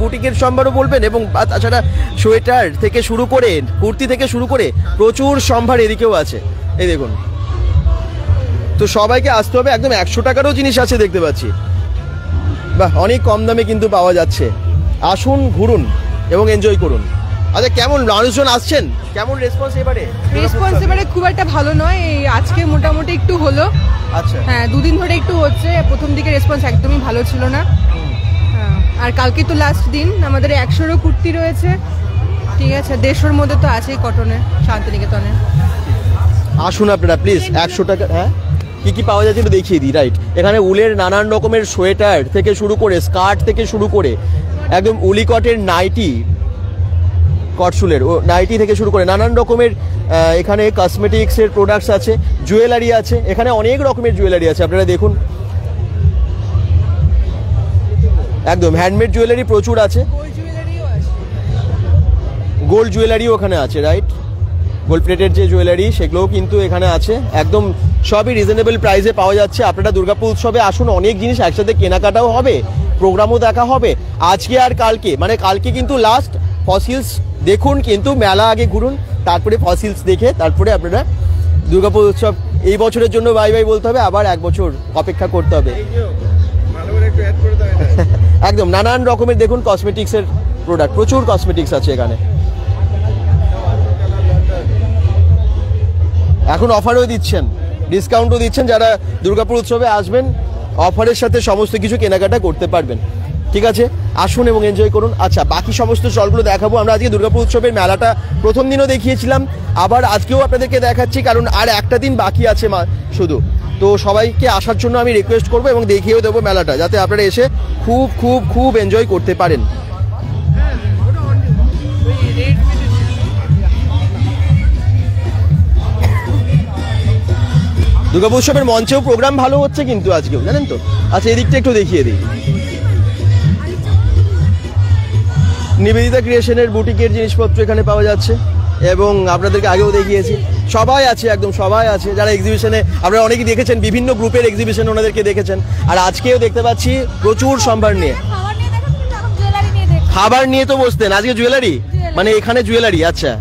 বুটিকের সম্ভারও বলবেন, এবং তাছাড়া সোয়েটার থেকে শুরু করে, কুর্তি থেকে শুরু করে প্রচুর সম্ভার এদিকেও আছে। এই দেখুন, তো সবাইকে আসতে হবে। একদম 100 টাকারও জিনিস আছে দেখতে পাচ্ছি, বাহ, অনেক কম দামে কিন্তু পাওয়া যাচ্ছে। আসুন, ঘুরুন এবং এনজয় করুন। আচ্ছা কেমন মানুষজন আসছেন, কেমন রেসপন্স এবারে? রেসপন্স এবারে খুব একটা ভালো নয়, এই আজকে মোটামুটি একটু হলো। আচ্ছা হ্যাঁ 2 দিন ধরে একটু হচ্ছে, প্রথম দিকে রেসপন্স একদমই ভালো ছিল না। হ্যাঁ, আর কালকে তো লাস্ট দিন, আমাদের 100রও কুর্তি রয়েছে, ঠিক আছে, 150-র মধ্যে তো আছেই কটনের, শান্তিনিকেতনের। আসুন আপনারা প্লিজ, 100 টাকা। হ্যাঁ, কি কি পাওয়া যাচ্ছে একটু দেখিয়ে দিই। রাইট, এখানে উলের নানান রকমের সোয়েটার থেকে শুরু করে, স্কার্ট থেকে শুরু করে, একদম উলিকটের নাইটি, কটসুলের ও নাইটি থেকে শুরু করে নানান রকমের এখানে কসমেটিক্সের প্রোডাক্টস আছে, জুয়েলারি আছে, এখানে অনেক রকমের জুয়েলারি আছে। আপনারা দেখুন, একদম হ্যান্ডমেড জুয়েলারি প্রচুর আছে, গোল্ড জুয়েলারিও ওখানে আছে। রাইট, গোল্ড প্লেটের যে জুয়েলারি সেগুলোও কিন্তু এখানে আছে, একদম সবই রিজনেবল প্রাইসে পাওয়া যাচ্ছে। আপনারা দুর্গাপুর উৎসবে আসুন, অনেক জিনিস একসাথে কেনাকাটাও হবে, প্রোগ্রামও দেখা হবে আজকে আর কালকে। মানে কালকে কিন্তু লাস্ট, ফসিলস দেখুন, কিন্তু মেলা আগে ঘুরুন, তারপরে ফসিলস দেখে তারপরে আপনারা দুর্গাপুর উৎসব এই বছরের জন্য বাই বাই বলতে হবে, আবার 1 বছর অপেক্ষা করতে হবে। একদম নানান রকমের দেখুন কসমেটিক্সের প্রোডাক্ট, প্রচুর কসমেটিক্স আছে এখানে। এখন অফারও দিচ্ছেন, ডিসকাউন্টও দিচ্ছেন, যারা দুর্গাপুর উৎসবে আসবেন অফারের সাথে সমস্ত কিছু কেনাকাটা করতে পারবেন। ঠিক আছে, আসুন এবং এনজয় করুন। আচ্ছা, বাকি সমস্ত স্টলগুলো দেখাবো আমরা। আজকে দুর্গাপুর উৎসবের মেলাটা প্রথম দিনও দেখিয়েছিলাম, আবার আজকেও আপনাদেরকে দেখাচ্ছি, কারণ আর একটা দিন বাকি আছে শুধু। তো সবাইকে আসার জন্য আমি রিকোয়েস্ট করবো এবং দেখিয়েও দেবো মেলাটা, যাতে আপনারা এসে খুব খুব খুব এনজয় করতে পারেন। দুর্গাপুর উৎসবের মঞ্চেও প্রোগ্রাম ভালো হচ্ছে কিন্তু আজকেও, জানেন তো। আচ্ছা, এদিকটা একটু দেখিয়ে দিই। নিবেদিতা ক্রিয়েশনের বুটিকের জিনিসপত্র এখানে পাওয়া যাচ্ছে, এবং আপনাদেরকে আগেও দেখিয়েছি, সবাই আছে, একদম সবাই আছে। যারা এক্সিবিশনে আপনারা অনেকেই দেখেছেন, বিভিন্ন গ্রুপের এক্সিবিশন ওনাদেরকে দেখেছেন, আর আজকেও দেখতে পাচ্ছি প্রচুর সম্ভার নিয়ে। খাবার নিয়ে তো বসতেন, আজকে জুয়েলারি, মানে এখানে জুয়েলারি। আচ্ছা,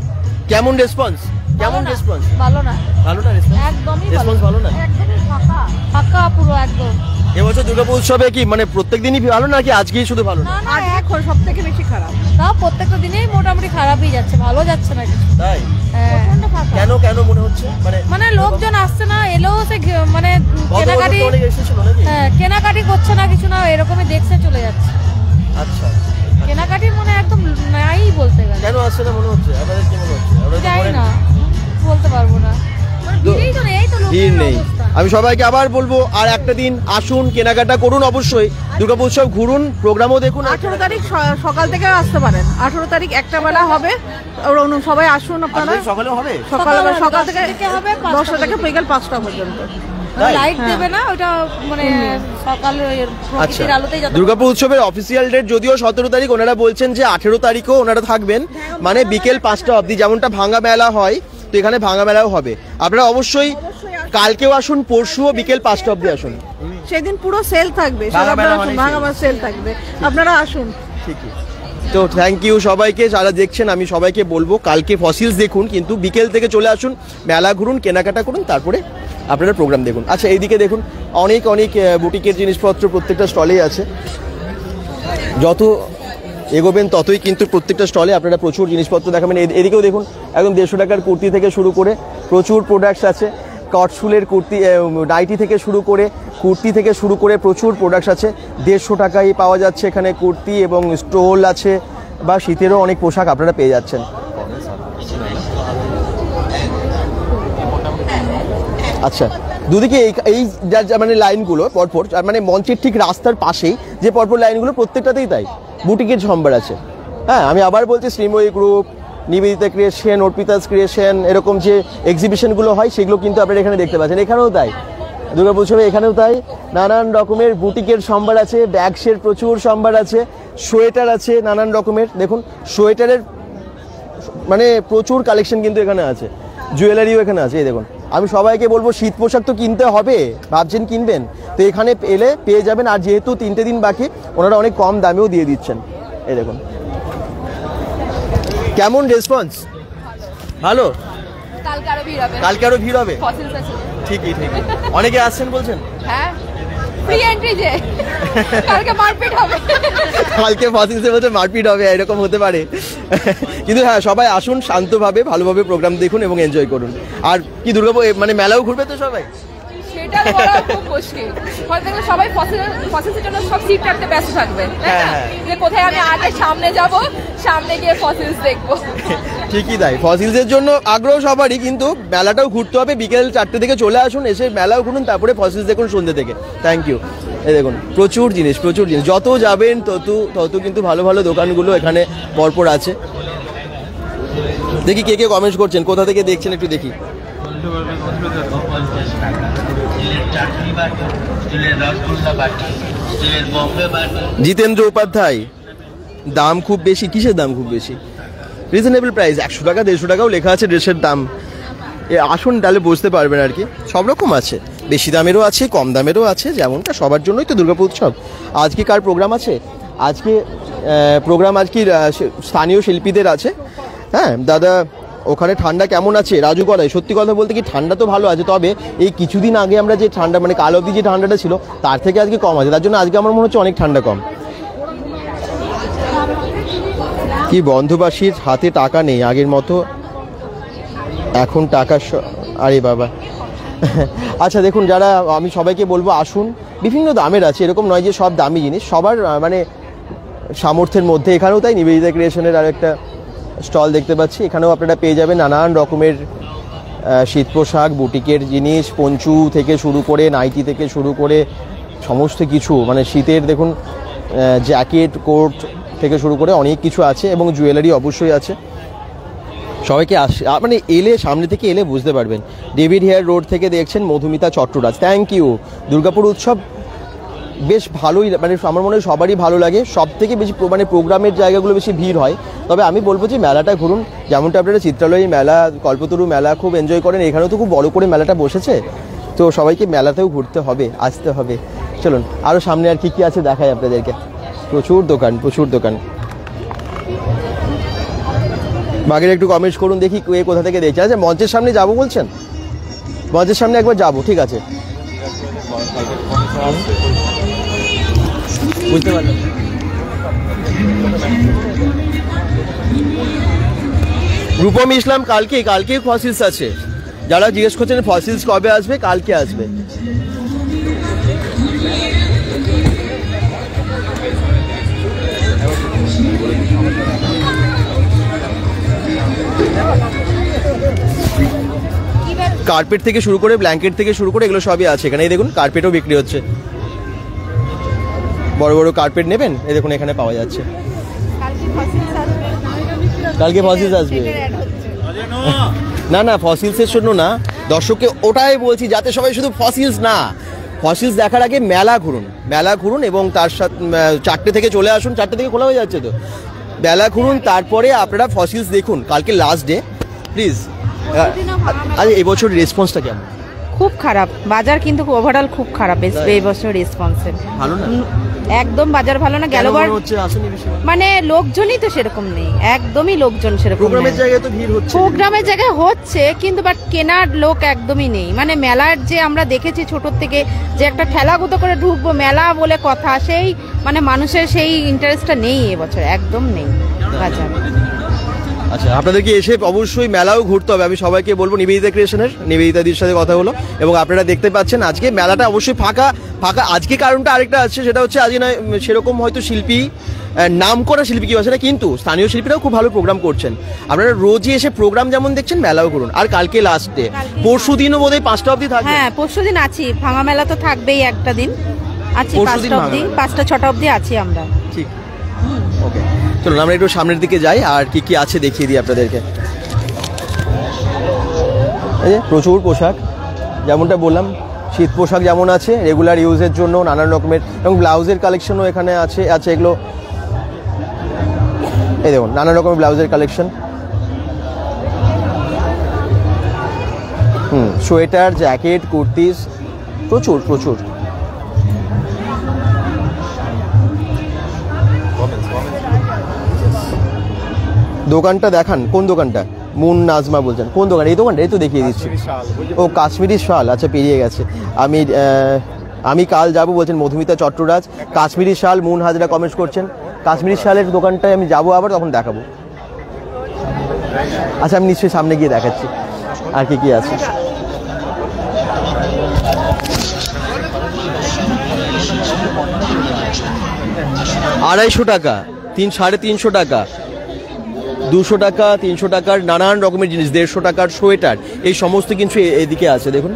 কেমন রেসপন্স? কেমন রেসপন্স? ভালো না, ভালো না রেসপন্স? একদমই রেসপন্স ভালো না, একদমই ফাঁকা ফাঁকা পুরো একদম। এবছর দুর্গাপুর উৎসবে কি মানে প্রত্যেক দিনই ভালো নাকি আজকেই শুধু ভালো? না না, এখন সব থেকে বেশি খারাপ। না, প্রত্যেকটা দিনেই মোটামুটি খারাপই যাচ্ছে, ভালো যাচ্ছে না কিছু। তাই? হ্যাঁ, কেন কেন মনে হচ্ছে? মানে লোকজন আসছে না, এলেও সে মানে কেনাকাটি, অনেক এসেছিল নাকি? হ্যাঁ, কেনাকাটি করছে না কিছু না, এরকমই দেখছে চলে যাচ্ছে। আচ্ছা, কেনাকাটি মনে একদম নাই বলতে গেলে। কেন আসছে না মনে হচ্ছে? আপনাদের কি মনে হচ্ছে? আপনারা তো জানি বলেন না, বলতে পারবো না, মানে ভিড়ই তো নেই, তো ভিড় লোকের নেই। অবস্থা। আমি সবাইকে আবার বলবো, আর একটা দিন আসুন, কেনাকাটা করুন, অবশ্যই দুর্গাপুর উৎসব ঘুরুন, প্রোগ্রামও দেখুন। 18 তারিখ সকাল থেকে আসতে পারেন। 18 তারিখ একটা বেলা হবে, সবাই আসুন আপনারা। সকালেও হবে? সকাল থেকে হবে 10টা থেকে বিকেল 5টা পর্যন্ত। লাইট দেবে না, ওটা মানে সকালে আচ্ছা, প্রকৃতির আলোতেই যাতে। দুর্গাপুর উৎসবের অফিসিয়াল ডেট যদিও 17 তারিখ, ওনারা বলছেন যে 18 তারিখও ওনারা থাকবেন, মানে বিকেল 5টা অবধি, যেমনটা ভাঙা মেলা হয়, তো এখানে ভাঙা মেলাও হবে। আপনারা অবশ্যই কালকেও আসুন, পরশুও বিকেল 5টা অবধি আসুন। সেদিন পুরো সেল থাকবে, ভাঙা মেলা ভাঙা সেল থাকবে, আপনারা আসুন। ঠিকই। তো থ্যাংক ইউ সবাইকে যারা দেখছেন। আমি সবাইকে বলবো কালকে ফসিলস দেখুন, কিন্তু বিকেল থেকে চলে আসুন, মেলা ঘুরুন, কেনাকাটা করুন, তারপরে আপনারা প্রোগ্রাম দেখুন। আচ্ছা, এইদিকে দেখুন, অনেক অনেক বুটিকের জিনিসপত্র প্রত্যেকটা স্টলেই আছে। যত এগোবেন ততই কিন্তু প্রত্যেকটা স্টলে আপনারা প্রচুর জিনিসপত্র দেখাবেন। এদিকেও দেখুন, একদম 150 টাকার কুর্তি থেকে শুরু করে প্রচুর প্রোডাক্টস আছে, কটসুলের কুর্তি, নাইটি থেকে শুরু করে, কুর্তি থেকে শুরু করে প্রচুর প্রোডাক্টস আছে। 150 টাকায় পাওয়া যাচ্ছে এখানে কুর্তি, এবং স্টোল আছে, বা শীতেরও অনেক পোশাক আপনারা পেয়ে যাচ্ছেন। আচ্ছা, দুদিকে এই মানে লাইনগুলো পরপর, মানে মঞ্চের ঠিক রাস্তার পাশেই যে পরপর লাইনগুলো, প্রত্যেকটাতেই তাই বুটিকের সম্ভার আছে। হ্যাঁ, আমি আবার বলছি, Srimoyee group, Nivedita creation, Arpita's creation, এরকম যে এক্সিবিশনগুলো হয় সেগুলো কিন্তু আপনারা এখানে দেখতে পাচ্ছেন। এখানেও তাই, দুর্গাপুর উৎসবে এখানেও তাই, নানান রকমের বুটিকের সম্ভার আছে, ব্যাগসের প্রচুর সম্ভার আছে, সোয়েটার আছে নানান রকমের। দেখুন, সোয়েটারের মানে প্রচুর কালেকশন কিন্তু এখানে আছে, জুয়েলারিও এখানে আছে। এই দেখুন, আমি সবাইকে বলবো, শীত পোশাক তো কিনতে হবে, ভাবছেন কিনবেন, তো এখানে এলে পেয়ে যাবেন। আর যেহেতু 3টে দিন বাকি, ওনারা অনেক কম দামেও দিয়ে দিচ্ছেন। এই দেখুন, কেমন রেসপন্স? ভালো? কালকে আরো ভিড় হবে। ঠিকই ঠিকই, অনেকে আসছেন বলছেন। হ্যাঁ, ফ্রি এন্ট্রি যে, কালকে মারপিট হবে। কালকে ফসিলসের মধ্যে মারপিট হবে, এরকম হতে পারে। কিন্তু হ্যাঁ, সবাই আসুন, শান্তভাবে ভালোভাবে প্রোগ্রাম দেখুন এবং এনজয় করুন। আর কি দুর্গাপুর মানে মেলাও ঘুরবে তো সবাই? সেটা গেলে বলা খুব মুশকিল। হয়তো দেখবে সবাই ফসিলসের জন্য সব সিট কাটতে ব্যস্ত থাকবে, তাই না? যে কোথায় আমি আগে সামনে যাব, সামনে গিয়ে ফসিলস দেখবো। ঠিকই তাই, ফসিলসের জন্য আগ্রহ সবারই, কিন্তু মেলাটাও ঘুরতে হবে। বিকেল 4টে থেকে চলে আসুন, এসে মেলাও ঘুরুন, তারপরে ফসিলস দেখুন সন্ধ্যে থেকে। Thank you. এই দেখুন প্রচুর জিনিস, যত যাবেন তত কিন্তু ভালো ভালো দোকানগুলো এখানে পরপর আছে। দেখি কে কে কমেন্ট করছেন, কোথা থেকে দেখছেন একটু দেখি। জিতেন্দ্র উপাধ্যায়, দাম খুব বেশি, কিসের দাম খুব বেশি? রিজনেবল প্রাইস, 100 টাকা 150 টাকাও লেখা আছে ড্রেসের দাম। আসুন তাহলে বুঝতে পারবেন আর কি। সব রকম আছে, বেশি দামেরও আছে, কম দামেরও আছে, যেমনটা সবার জন্যই তো দুর্গাপুর উৎসব। আজকে কার প্রোগ্রাম আছে? আজকে প্রোগ্রাম আজকে স্থানীয় শিল্পীদের আছে। হ্যাঁ দাদা, ওখানে ঠান্ডা কেমন আছে? রাজু করায়, সত্যি কথা বলতে কি ঠান্ডা তো ভালো আছে, তবে এই কিছুদিন আগে আমরা যে ঠান্ডা, মানে কাল অবধি যে ঠান্ডাটা ছিল তার থেকে আজকে কম আছে, তার জন্য আজকে আমার মনে হচ্ছে অনেক ঠান্ডা কম। কি বন্ধবাসীর হাতে টাকা নেই আগের মতো, এখন টাকা আরে বাবা। আচ্ছা দেখুন, যারা, আমি সবাইকে বলবো আসুন, বিভিন্ন দামের আছে, এরকম নয় যে সব দামি জিনিস, সবার মানে সামর্থ্যের মধ্যে। এখানেও তাই নিবেদিতা ক্রিয়েশনের আর একটা স্টল দেখতে পাচ্ছি, এখানেও আপনারা পেয়ে যাবেন নানান রকমের শীত পোশাক, বুটিকের জিনিস, পঞ্চু থেকে শুরু করে নাইটি থেকে শুরু করে সমস্ত কিছু, মানে শীতের দেখুন জ্যাকেট, কোট থেকে শুরু করে অনেক কিছু আছে, এবং জুয়েলারি অবশ্যই আছে। সবাইকে মানে এলে, সামনে থেকে এলে বুঝতে পারবেন। ডেভিড হেয়ার রোড থেকে দেখছেন মধুমিতা চট্টরাজ, থ্যাংক ইউ। দুর্গাপুর উৎসব বেশ ভালোই, মানে আমার মনে হয় সবারই ভালো লাগে। সব থেকে বেশি মানে প্রোগ্রামের জায়গাগুলো বেশি ভিড় হয়, তবে আমি বলবো যে মেলাটা ঘুরুন। যেমনটা আপনারা চিত্রালয়ী মেলা, কল্পতরু মেলা খুব এনজয় করেন, এখানেও তো খুব বড় করে মেলাটা বসেছে, তো সবাইকে মেলাতেও ঘুরতে হবে, আসতে হবে। চলুন আরও সামনে আর কি আছে দেখাই আপনাদেরকে। প্রচুর দোকান, প্রচুর দোকান। বাকিরা একটু কমেন্টস করুন, দেখি কে কোথা থেকে দেখছে। আচ্ছা মঞ্চের সামনে যাবো বলছেন? মঞ্চের সামনে একবার যাবো, ঠিক আছে। বুঝতে পারলাম। রূপম ইসলাম, কালকে ফসিলস আছে। যারা জিজ্ঞেস করছেন ফসিলস কবে আসবে, কালকে আসবে। কার্পেট থেকে শুরু করে, ব্ল্যাঙ্কেট থেকে শুরু করে এগুলো সবই আছে এখানে। এই দেখুন কার্পেটও বিক্রি হচ্ছে, বড় বড় কার্পেট নেবেন, এই দেখুন এখানে পাওয়া যাচ্ছে। কালকে ফসিলস আসবে? না ফসিলসের জন্য না, দর্শককে ওটাই বলছি যাতে সবাই শুধু ফসিলস না, ফসিলস দেখার আগে মেলা ঘুরুন এবং তার সাথে 4টে থেকে চলে আসুন। 4টে থেকে খোলা হয়ে যাচ্ছে তো, মেলা ঘুরুন, তারপরে আপনারা ফসিলস দেখুন। কালকে লাস্ট ডে, প্লিজ। আরে এবছর রেসপন্সটা কেমন? খুব খারাপ বাজার, কিন্তু ওভারঅল খুব খারাপ এই বছর রেসপন্সের। ভালো না, একদম বাজার ভালো না। গেলবার মানে লোকজনই তো সেরকম নেই, একদমই লোকজন সেরকম। প্রোগ্রামের জায়গায় তো ভিড় হচ্ছে, প্রোগ্রামের জায়গায় হচ্ছে, কিন্তু বাট কেনার লোক একদমই নেই। মানে মেলার যে আমরা দেখেছি ছোটোর থেকে যে একটা ঠেলাগুতো করে ঢুকবো মেলা বলে কথা, সেই মানে মানুষের সেই ইন্টারেস্টটা নেই এবছর, একদম নেই বাজার। আচ্ছা আপনাদেরকে এসে অবশ্যই মেলাও ঘুরতে হবে। আমি সবাইকে বলবো, নিবেদিতা ক্রিয়েশনের নিবেদিতাদির সাথে কথা হলো, এবং আপনারা দেখতে পাচ্ছেন আজকে মেলাটা অবশ্যই ফাঁকা। আজকে কারণটা আরেকটা আছে, সেটা হচ্ছে আজকে নয় সেরকম হয়তো শিল্পী, নাম করা শিল্পী কেউ আছে না, কিন্তু স্থানীয় শিল্পীরাও খুব ভালো প্রোগ্রাম করছেন। আপনারা রোজই এসে প্রোগ্রাম যেমন দেখছেন মেলাও করুন। আর কালকে লাস্ট ডে, পরশু দিনও বোধহয় 5টা অবধি থাকবে। হ্যাঁ পরশু দিন আছি, ভাঙা মেলা তো থাকবেই একটা দিন, আছি 5টা অবধি, 5টা-6টা অবধি আছি আমরা। ঠিক, ওকে চলুন আমরা একটু সামনের দিকে যাই, আর কি আছে দেখিয়ে দিই আপনাদেরকে। এই যে প্রচুর পোশাক, যেমনটা বললাম শীত পোশাক যেমন আছে, রেগুলার ইউজের জন্য নানান রকমের, এবং ব্লাউজের কালেকশনও এখানে আছে এগুলো। এই দেখুন নানান রকমের ব্লাউজের কালেকশন, সোয়েটার, জ্যাকেট, কুর্তিস, প্রচুর। দোকানটা দেখান, কোন দোকানটা? মুন নাজমা বলছেন, কোন দোকান? এই দোকানটা, এই তো দেখিয়ে দিচ্ছি। ও কাশ্মীরি শাল, আচ্ছা পেরিয়ে গেছে। আমি কাল যাবো বলছেন মধুমিতা চট্টরাজ। কাশ্মীরি শাল, মুন হাজরা কমেন্টস করছেন। কাশ্মীরি শালের দোকানটায় আমি যাবো, আবার তখন দেখাবো। আচ্ছা আমি নিশ্চয়ই সামনে গিয়ে দেখাচ্ছি আর কি আছে। 250 টাকা, 350 টাকা, 200 টাকা, 300 টাকার নানান রকমের জিনিস, 150 টাকার সোয়েটার, এই সমস্ত কিছু এদিকে আছে দেখুন।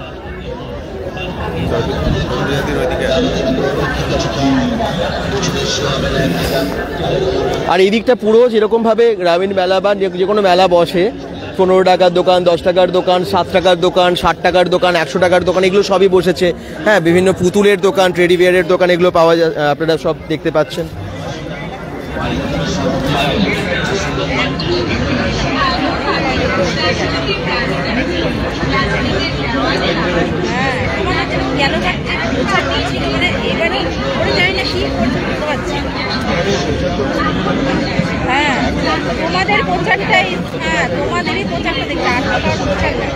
আর এই দিকটা পুরো যেরকম ভাবে গ্রামীণ মেলা বা যে কোনো মেলা বসে, 15 টাকার দোকান, 10 টাকার দোকান, 7 টাকার দোকান, 60 টাকার দোকান, 100 টাকার দোকান, এগুলো সবই বসেছে। হ্যাঁ, বিভিন্ন পুতুলের দোকান, টেডি বিয়ারের দোকান, এগুলো পাওয়া যায়, আপনারা সব দেখতে পাচ্ছেন। হ্যাঁ, তোমাদের পোশাকটাই, হ্যাঁ তোমাদেরই পোশাকটা দেখতে, আর কোথাও পোশাক নেই।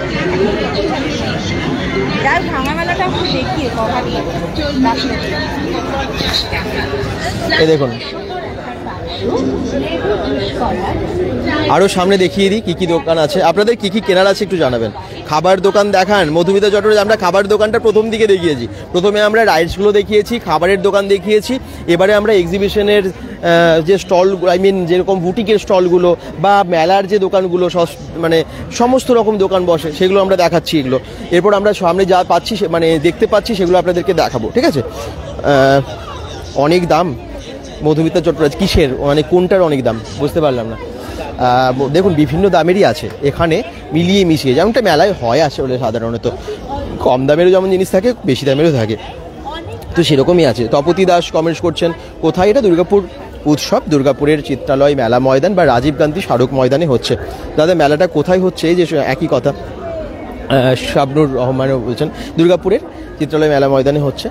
যাই ভাঙা মেলাটা একটু দেখি এই দেখুন, আরো সামনে দেখিয়ে দিই কি কি দোকান আছে, আপনাদের কি কি কেনার আছে একটু জানাবেন। খাবার দোকান দেখান, মধুমিতা চট্টোপাধ্যায় আমরা খাবার দোকানটা প্রথম দিকে দেখিয়েছি, প্রথমে আমরা রাইডসগুলো দেখিয়েছি, খাবারের দোকান দেখিয়েছি, এবারে আমরা এক্সিবিশনের যে স্টল, আই মিন যেরকম বুটিকের স্টলগুলো বা মেলার যে দোকানগুলো, মানে সমস্ত রকম দোকান বসে, সেগুলো আমরা দেখাচ্ছি এগুলো। এরপর আমরা সামনে যা পাচ্ছি মানে দেখতে পাচ্ছি সেগুলো আপনাদেরকে দেখাবো, ঠিক আছে। অনেক দাম মধুমিতা চট্টোপাধ্যায়, কিসের মানে কোনটার অনেক দাম বুঝতে পারলাম না। দেখুন বিভিন্ন দামেরই আছে এখানে, মিলিয়ে মিশিয়ে, যেমনটা মেলায় হয় আসলে সাধারণত, কম দামেরও যেমন জিনিস থাকে, বেশি দামেরও থাকে, তো সেরকমই আছে। তপতি দাস কমেন্টস করছেন, কোথায় এটা? দুর্গাপুর উৎসব, দুর্গাপুরের চিত্রালয় মেলা ময়দান বা রাজীব গান্ধী স্মারক ময়দানে হচ্ছে। দাদা মেলাটা কোথায় হচ্ছে? এই যে একই কথা, শাবনুর রহমানও বলছেন দুর্গাপুরের চিত্রালয় মেলা ময়দানে হচ্ছে।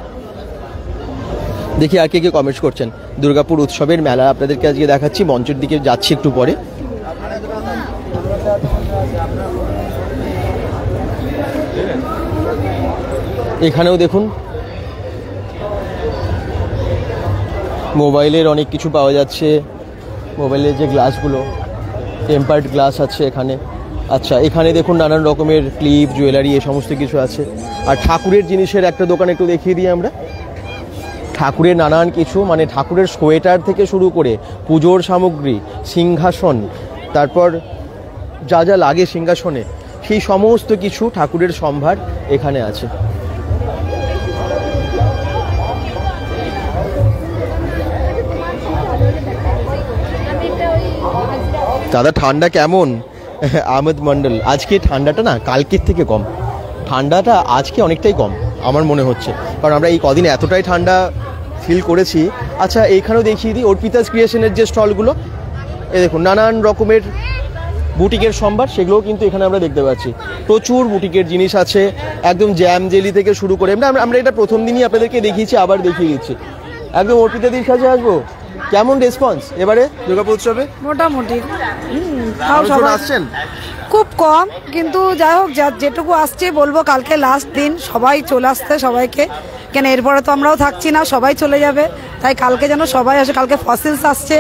দেখি আর কে কে কমেন্টস করছেন। দুর্গাপুর উৎসবের মেলা আপনাদেরকে আজকে দেখাচ্ছি, মঞ্চের দিকে যাচ্ছি একটু পরে। এখানেও দেখুন মোবাইলের অনেক কিছু পাওয়া যাচ্ছে, মোবাইলের যে গ্লাসগুলো, টেম্পার্ড গ্লাস আছে এখানে। আচ্ছা, এখানে দেখুন নানান রকমের ক্লিপ, জুয়েলারি, এ সমস্ত কিছু আছে। আর ঠাকুরের জিনিসের একটা দোকান একটু দেখিয়ে দিই আমরা। ঠাকুরের নানান কিছু, মানে ঠাকুরের সোয়েটার থেকে শুরু করে পুজোর সামগ্রী, সিংহাসন, তারপর যা যা লাগে সিংহাসনে, সেই সমস্ত কিছু ঠাকুরের সম্ভার এখানে আছে। দাদা ঠান্ডা কেমন? আহমেদ মন্ডল, আজকে ঠান্ডাটা না কালকের থেকে কম, ঠান্ডাটা আজকে অনেকটাই কম আমার মনে হচ্ছে, কারণ আমরা এই কদিন এতটাই ঠান্ডা ফিল করেছি। আচ্ছা, এইখানেও দেখিয়ে দিই অর্পিতাস ক্রিয়েশনের যে স্টলগুলো, এই দেখুন নানান রকমের বুটিকের সম্ভার, সেগুলোও কিন্তু এখানে আমরা দেখতে পাচ্ছি। প্রচুর বুটিকের জিনিস আছে, একদম জ্যাম জেলি থেকে শুরু করে, আমরা এটা প্রথম দিনই আপনাদেরকে দেখিয়েছি, আবার দেখিয়ে দিচ্ছি। একদম অর্পিতাদির কাছে আসবো, কেমন রেসপন্স এবারে দুর্গাপুর উৎসবে? মোটামুটি আসছেন খুব কম, কিন্তু যাই হোক যেটুকু আসছে বলবো কালকে লাস্ট দিন, সবাই চলে আসতে সবাইকে, কেন এরপরে তো আমরাও থাকছি না, সবাই চলে যাবে, তাই কালকে যেন সবাই আসে। কালকে ফসিলস আসছে,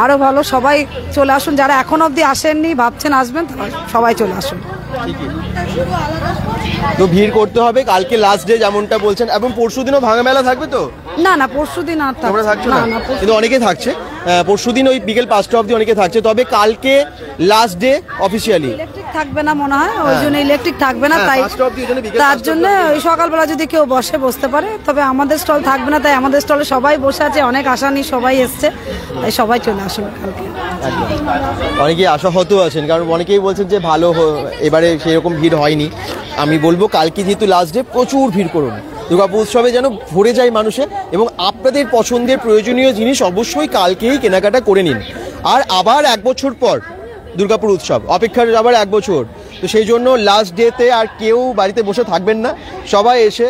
আরো ভালো, সবাই চলে আসুন, যারা এখন অবধি আসেননি ভাবছেন আসবেন, সবাই চলে আসুন। তো ভিড় করতে হবে, কালকে লাস্ট ডে যেমনটা বলছেন, এবং পরশুদিনও ভাঙা মেলা থাকবে তো? না না, পরশুদিন আর থাকছে না, কিন্তু অনেকে থাকছে। পরশুদিন ওই বিকেল 5টা অবধি অনেকে থাকছে, তবে কালকে লাস্ট ডে অফিসিয়ালি। ইলেকট্রিক থাকবে না মনে হয়, ওই জন্য ইলেকট্রিক থাকবে না, তাই তার জন্য ওই সকালবেলা যদি কেউ বসতে পারে, তবে আমাদের স্টল থাকবে না, তাই আমাদের স্টলে সবাই বসে আছে, অনেক আশানি সবাই এসছে, তাই সবাই চলে আসুন কালকে। অনেকেই আশাহত আছেন, কারণ অনেকেই বলছেন যে ভালো এবারে সেরকম ভিড় হয়নি। আমি বলবো কালকে যেহেতু লাস্ট ডে, প্রচুর ভিড় করুন, দুর্গাপুর উৎসবে যেন ভরে যায় মানুষে, এবং আপনাদের পছন্দের প্রয়োজনীয় জিনিস অবশ্যই কালকেই কেনাকাটা করে নিন। আর আবার 1 বছর পর দুর্গাপুর উৎসব, অপেক্ষার আবার 1 বছর, তো সেই জন্য লাস্ট ডেতে আর কেউ বাড়িতে বসে থাকবেন না, সবাই এসে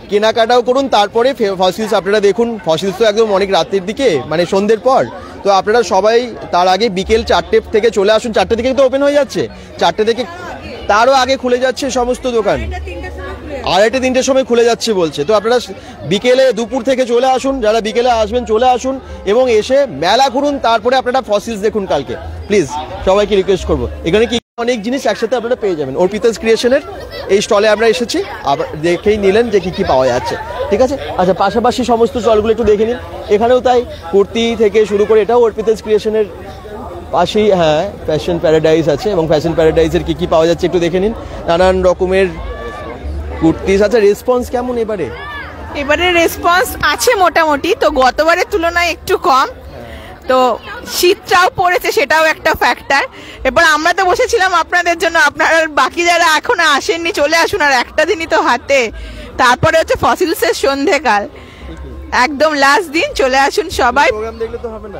কেনাকাটাও করুন। তারপরে ফসিলস আপনারা দেখুন, ফসিলস তো একদম অনেক রাতের দিকে, মানে সন্ধ্যের পর, তো আপনারা সবাই তার আগে বিকেল 4টে থেকে চলে আসুন। 4টে থেকে তো ওপেন হয়ে যাচ্ছে, 4টে থেকে তারও আগে খুলে যাচ্ছে সমস্ত দোকান, 2:30-3টের সময় খুলে যাচ্ছে বলছে। তো আপনারা বিকেলে, দুপুর থেকে চলে আসুন, যারা বিকেলে আসবেন চলে আসুন, এবং এসে মেলা ঘুরুন, তারপরে আপনারা ফসিলস দেখুন কালকে, প্লিজ সবাইকে রিকোয়েস্ট করবো। এখানে কি অনেক জিনিস একসাথে আপনারা পেয়ে যাবেন। অর্পিতাস ক্রিয়েশনের এই স্টলে আমরা এসেছি, আবার দেখেই নিলেন যে কি কি পাওয়া যাচ্ছে। ঠিক আছে। আচ্ছা, পাশাপাশি সমস্ত স্টলগুলো একটু দেখে নিন। এখানেও তাই, কুর্তি থেকে শুরু করে, এটাও অর্পিতাস ক্রিয়েশনের পাশেই হ্যাঁ ফ্যাশন প্যারাডাইজ আছে, এবং ফ্যাশন প্যারাডাইজের কী কী পাওয়া যাচ্ছে একটু দেখে নিন। নানান রকমের কুর্তিস। আচ্ছা, রেসপন্স কেমন এবারে? এবারে রেসপন্স আছে মোটামুটি, তো গতবারের তুলনায় একটু কম, তো শীতটাও পড়েছে সেটাও একটা ফ্যাক্টর। এবার আমরা তো বসেছিলাম আপনাদের জন্য, আপনারা বাকি যারা এখনো আসেননি চলে আসুন, আর একটা দিনই তো হাতে। তারপরে হচ্ছে ফসিলসের সন্ধেকাল, একদম লাস্ট দিন, চলে আসুন সবাই।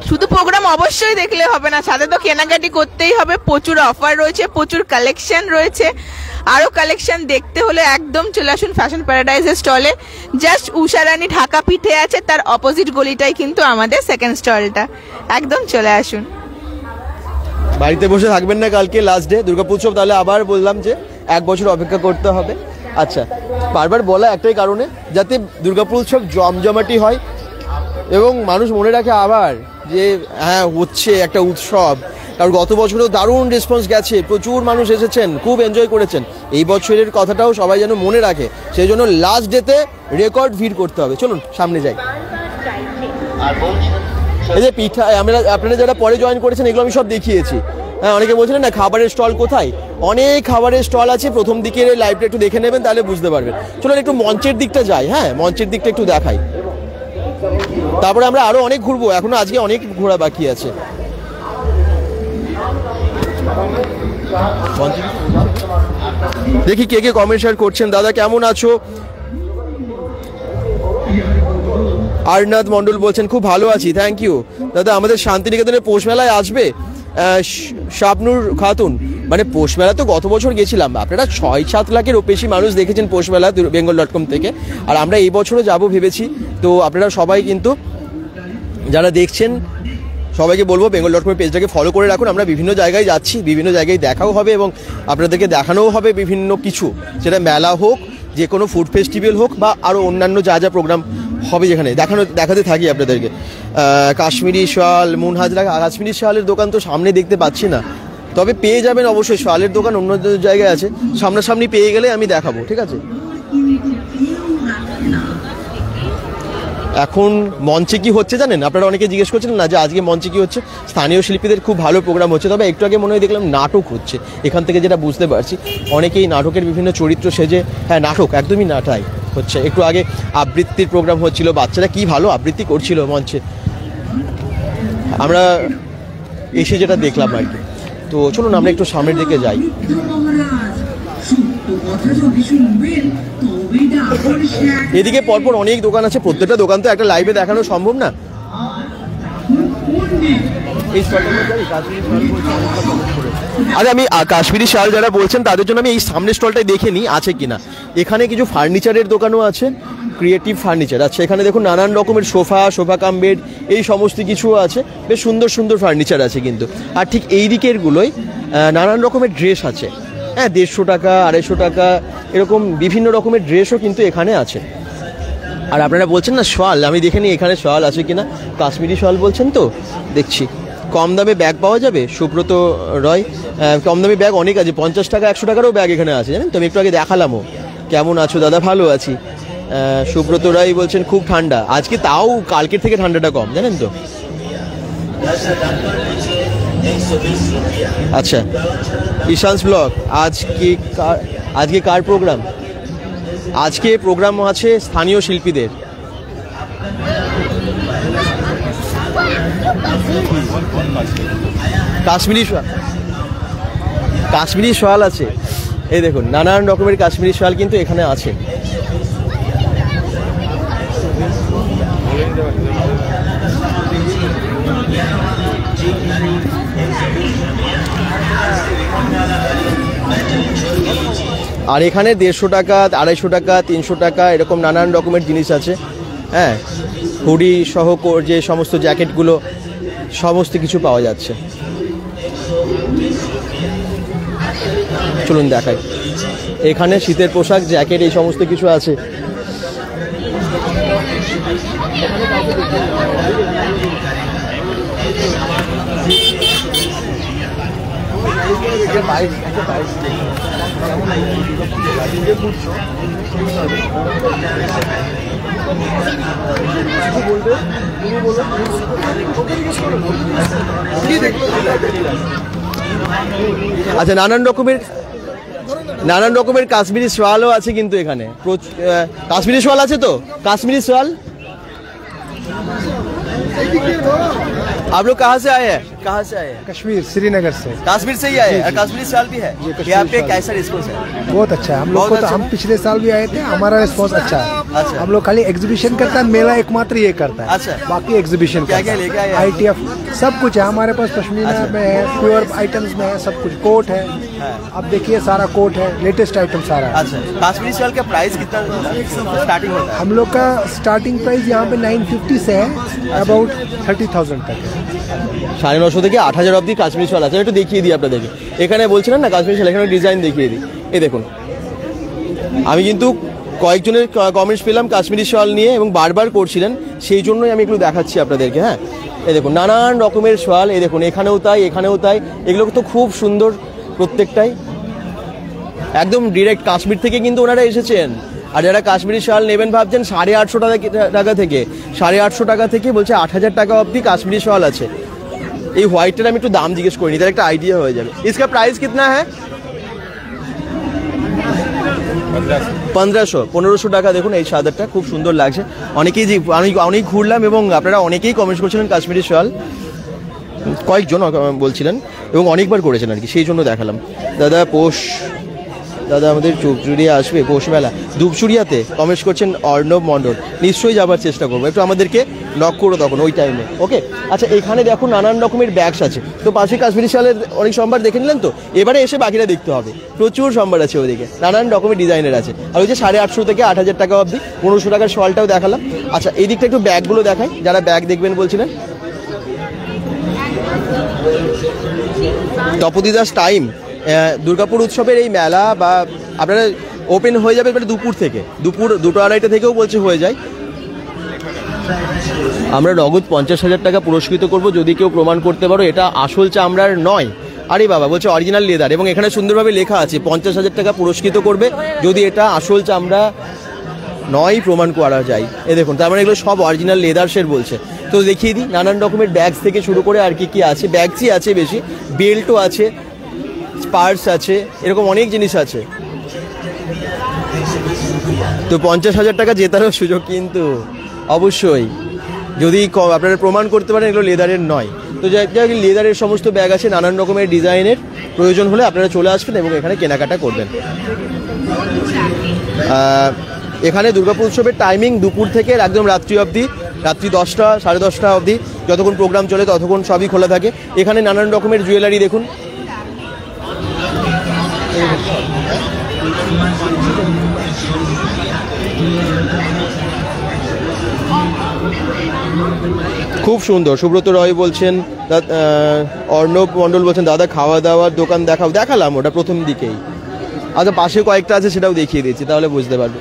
শুধু প্রোগ্রাম অবশ্যই দেখলে হবে না, সাথে তো কেনাকাটি করতেই হবে। প্রচুর অফার রয়েছে, প্রচুর কালেকশন রয়েছে। আরো কালেকশন দেখতে হলে একদম চলে আসুন ফ্যাশন প্যারাডাইজের স্টলে। জাস্ট উষারানী ঢাকা পিঠে আছে, তার অপোজিট গলিটাই কিন্তু আমাদের সেকেন্ড স্টলটা। একদম চলে আসুন। বাড়িতে বসে থাকবেন না কালকে লাস্ট ডে দুর্গাপুজো, তাহলে আবার বললাম যে 1 বছর অপেক্ষা করতে হবে। আচ্ছা, বারবার বলা একটাই কারণে, যাতে দুর্গাপুজো জমজমাটি হয় এবং মানুষ মনে রাখে আবার যে হ্যাঁ হচ্ছে একটা উৎসব। কারণ গত বছরও দারুণ রেসপন্স গেছে, প্রচুর মানুষ এসেছেন, খুব এনজয় করেছেন। এই বছরের কথাটাও সবাই যেন মনে রাখে, সেই জন্য লাস্ট ডেতে রেকর্ড ভিড় করতে হবে। চলুন সামনে যাই। এই যে পিঠা, আপনারা যারা পরে জয়েন করেছেন এগুলো আমি সব দেখিয়েছি। হ্যাঁ, অনেকে বলছিলেন না খাবারের স্টল কোথায়, অনেক খাবারের স্টল আছে। প্রথম দিকের লাইভটা একটু দেখে নেবেন, তাহলে বুঝতে পারবেন। চলুন একটু মঞ্চের দিকটা যাই। হ্যাঁ, মঞ্চের দিকটা একটু দেখাই, তারপরে আমরা আরো অনেক ঘুরবো, এখনো আজকে অনেক ঘোরা বাকি আছে। দেখি কে কে কমেন্ট শেয়ার করছেন। দাদা কেমন আছো? আরনাথ মন্ডল বলছেন খুব ভালো আছি, থ্যাংক ইউ দাদা। আমাদের শান্তিনিকেতনের পৌষ মেলায় আসবে? শাবনুর খাতুন, মানে পৌষ মেলা তো গত বছর গেছিলাম, আপনারা 6-7 লাখের বেশি মানুষ দেখেছেন পৌষ মেলা bengal.com থেকে, আর আমরা এই বছরও যাব ভেবেছি। তো আপনারা সবাই কিন্তু যারা দেখছেন সবাইকে বলবো bengal.com পেজটাকে ফলো করে রাখুন। আমরা বিভিন্ন জায়গায় যাচ্ছি, বিভিন্ন জায়গায় দেখাও হবে এবং আপনাদেরকে দেখানোও হবে বিভিন্ন কিছু, সেটা মেলা হোক, যে কোনো ফুড ফেস্টিভ্যাল হোক, বা আরও অন্যান্য যা যা প্রোগ্রাম হবে যেখানে দেখাতে থাকি আপনাদেরকে। কাশ্মীরি শাল, মুনহাজরা কাশ্মীরি শালের দোকান তো সামনে দেখতে পাচ্ছি না, তবে পেয়ে যাবেন অবশ্যই। শালের দোকান অন্য জায়গায় আছে, সামনাসামনি পেয়ে গেলে আমি দেখাবো, ঠিক আছে। এখন মঞ্চে কি হচ্ছে জানেন? আপনারা অনেকে জিজ্ঞেস করছেন না যে আজকে মঞ্চে কি হচ্ছে। স্থানীয় শিল্পীদের খুব ভালো প্রোগ্রাম হচ্ছে, তবে একটু আগে মনে হয় দেখলাম নাটক হচ্ছে। এখান থেকে যেটা বুঝতে পারছি, অনেকেই নাটকের বিভিন্ন চরিত্র সেজে, হ্যাঁ নাটক একদমই নাটাই হচ্ছে। একটু আগে আবৃত্তির প্রোগ্রাম হচ্ছিল, বাচ্চারা কি ভালো আবৃত্তি করছিল মঞ্চে, আমরা এসে যেটা দেখলাম আর কি। তো চলুন আমরা একটু সামনের দিকে যাই। এদিকে পরপর অনেক দোকান আছে, প্রত্যেকটা দোকান তো একটা লাইভে দেখানো সম্ভব না। আরে আমি কাশ্মীরি শাল যারা বলছেন তাদের জন্য আমি এই সামনের স্টলটাই দেখে নিই আছে কিনা। এখানে কিছু ফার্নিচারের দোকানও আছে, ক্রিয়েটিভ ফার্নিচার। আচ্ছা, এখানে দেখুন নানান রকমের সোফা কাম বেড, এই সমস্ত কিছু আছে, বেশ সুন্দর সুন্দর ফার্নিচার আছে কিন্তু। আর ঠিক এই দিকেরগুলোই নানান রকমের ড্রেস আছে। হ্যাঁ, 150 টাকা 250 টাকা এরকম বিভিন্ন রকমের ড্রেসও কিন্তু এখানে আছে। আর আপনারা বলছেন না শাল, আমি দেখে নিই এখানে শাল আছে কিনা। কাশ্মীরি শাল বলছেন তো, দেখছি কম দামে ব্যাগ পাওয়া যাবে। সুব্রত রয়, কম দামে ব্যাগ অনেক আছে, 50 টাকা 100 টাকারও ব্যাগ এখানে আছে, জানেন তো। আমি একটু আগে দেখালামও। কেমন আছো দাদা? ভালো আছি। সুব্রত রায় বলছেন খুব ঠান্ডা আজকে, তাও কালকের থেকে ঠান্ডাটা কম, জানেন তো। আচ্ছা, ঈশান্স ব্লগ, আজকে কার প্রোগ্রাম? আজকে প্রোগ্রাম আছে স্থানীয় শিল্পীদের। কাশ্মীরি শাল আছে, এই দেখুন নানান রকমের কাশ্মীরি শাল কিন্তু এখানে আছে। আর এখানে 150 টাকা 250 টাকা 300 টাকা এরকম নানান রকমের জিনিস আছে। হ্যাঁ, হুডি সহ যে সমস্ত জ্যাকেটগুলো সমস্ত কিছু পাওয়া যাচ্ছে। চলুন দেখাই। এখানে শীতের পোশাক, জ্যাকেট এই সমস্ত কিছু আছে। আচ্ছা, নানান রকমের কাশ্মীরি শালও আছে কিন্তু এখানে। কাশ্মীরি শাল আছে তো, কাশ্মীরি শাল। आप लोग कहाँ से आए हैं? कहाँ से आए हैं? कश्मीर, श्रीनगर से। कश्मीर से ही आए हैं। और कश्मीरी शाल भी है यहाँ पे। कैसा रिस्पॉन्स है? बहुत अच्छा है। हम लोग को तो हम पिछले साल भी आए थे, हमारा रिस्पॉन्स अच्छा है। अच्छा। हम लोग खाली एग्जीबिशन करता है, मेला एकमात्र ये करता है। अच्छा। बाकी एग्जीबिशन क्या क्या लेके आए? ITF सब कुछ है हमारे पास, पश्मीना में है, प्योर आइटम्स में है, सब कुछ। कोट है, अब देखिए सारा कोट है, लेटेस्ट आइटम सारा है। अच्छा, काश्मीरी शाल का प्राइस कितना स्टार्टिंग होता है? हम लोग का स्टार्टिंग प्राइस यहाँ पे 950 से है, अबाउट 30,000 तक है। 950 থেকে 8,000 অবধি কাশ্মীরি শাল আছে। একটু দেখিয়ে দিই আপনাদেরকে। এখানে বলছিলেন না কাশ্মীরি শাল, এখানে ডিজাইন দেখিয়ে দিই। এই দেখুন, আমি কিন্তু কয়েকজনের কমেন্টস পেলাম কাশ্মীরি শাল নিয়ে এবং বারবার করছিলেন, সেই জন্যই আমি একটু দেখাচ্ছি আপনাদেরকে। হ্যাঁ, এই দেখুন নানান রকমের শাল। এই দেখুন এখানেও তাই, এখানেও তাই। এগুলো তো খুব সুন্দর প্রত্যেকটাই, একদম ডিরেক্ট কাশ্মীর থেকে কিন্তু ওনারা এসেছেন। আর যারা কাশ্মীরি শাল নেবেন ভাবছেন 850 টাকা থেকে, 850 টাকা থেকে বলছে 8,000 টাকা অবধি কাশ্মীরি শাল আছে। এই হোয়াইটটার আমি একটু দাম জিজ্ঞেস করিনি, তার একটা আইডিয়া হয়ে যাবে। इसका प्राइस कितना है? 1500 টাকা। দেখুন এই চাদরটা খুব সুন্দর লাগছে। অনেকেই অনেক ঘুরলাম এবং আপনারা অনেকেই কমেন্ট করছিলেন কাশ্মীরি শাল, কয়েকজন বলছিলেন এবং অনেকবার করেছেন আর কি, সেই জন্য দেখালাম। দাদা আমাদের চুপচুড়িয়া আসবে পৌষ মেলা, ধূপচুড়িয়াতে কমেন্টস করছেন অর্ণব মণ্ডল। নিশ্চয়ই যাবার চেষ্টা করবো, একটু আমাদেরকে নক করো তখন ওই টাইমে। ওকে, আচ্ছা এখানে দেখুন নানান রকমের ব্যাগস আছে। তো পাশে কাশ্মীরি শালের অনেক সম্ভার দেখে নিলেন তো, এবারে এসে বাকিরা দেখতে হবে। প্রচুর সম্ভার আছে ওদিকে, নানান রকমের ডিজাইনের আছে। আর ওই যে 850 থেকে 8,000 টাকা অবধি 1500 টাকার শালটাও দেখালাম। আচ্ছা এই দিকটা একটু ব্যাগগুলো দেখাই, যারা ব্যাগ দেখবেন বলছিলেন। তপতিদাস টাইম, দুর্গাপুর উৎসবের এই মেলা বা আপনারা ওপেন হয়ে যাবে এবারে দুপুর থেকে, দুপুর 2-2:30 থেকেও বলছে হয়ে যায়। আমরা নগদ 50,000 টাকা পুরস্কৃত করব যদি কেউ প্রমাণ করতে পারো এটা আসল চামড়ার নয়। আরে বাবা, বলছে অরিজিনাল লেদার, এবং এখানে সুন্দরভাবে লেখা আছে 50,000 টাকা পুরস্কৃত করবে যদি এটা আসল চামড়া নয় প্রমাণ করা যায়। এ দেখুন, তার মানে এগুলো সব অরিজিনাল লেদার্সের বলছে। তো দেখিয়ে দিই নানান রকমের ব্যাগস থেকে শুরু করে আর কি আছে। ব্যাগসই আছে বেশি, বেল্টও আছে, পার্স আছে, এরকম অনেক জিনিস আছে। তো 50,000 টাকা জেতারও সুযোগ কিন্তু অবশ্যই, যদি আপনারা প্রমাণ করতে পারেন এগুলো লেদারের নয়। তো যাই লেদারের সমস্ত ব্যাগ আছে, নানান রকমের ডিজাইনের। প্রয়োজন হলে আপনারা চলে আসবেন এবং এখানে কেনাকাটা করবেন। এখানে দুর্গাপুর উৎসবের টাইমিং দুপুর থেকে একদম রাত্রি অবধি, রাত্রি 10টা 10:30 অবধি যতক্ষণ প্রোগ্রাম চলে ততক্ষণ সবই খোলা থাকে। এখানে নানান রকমের জুয়েলারি দেখুন, খুব সুন্দর। সুব্রত রয় বলছেন, অর্ণব মণ্ডল বলছেন দাদা খাওয়া দাওয়ার দোকান দেখালাম ওটা প্রথম দিকেই। আচ্ছা পাশে কয়েকটা আছে সেটাও দেখিয়ে দিচ্ছি, তাহলে বুঝতে পারবে।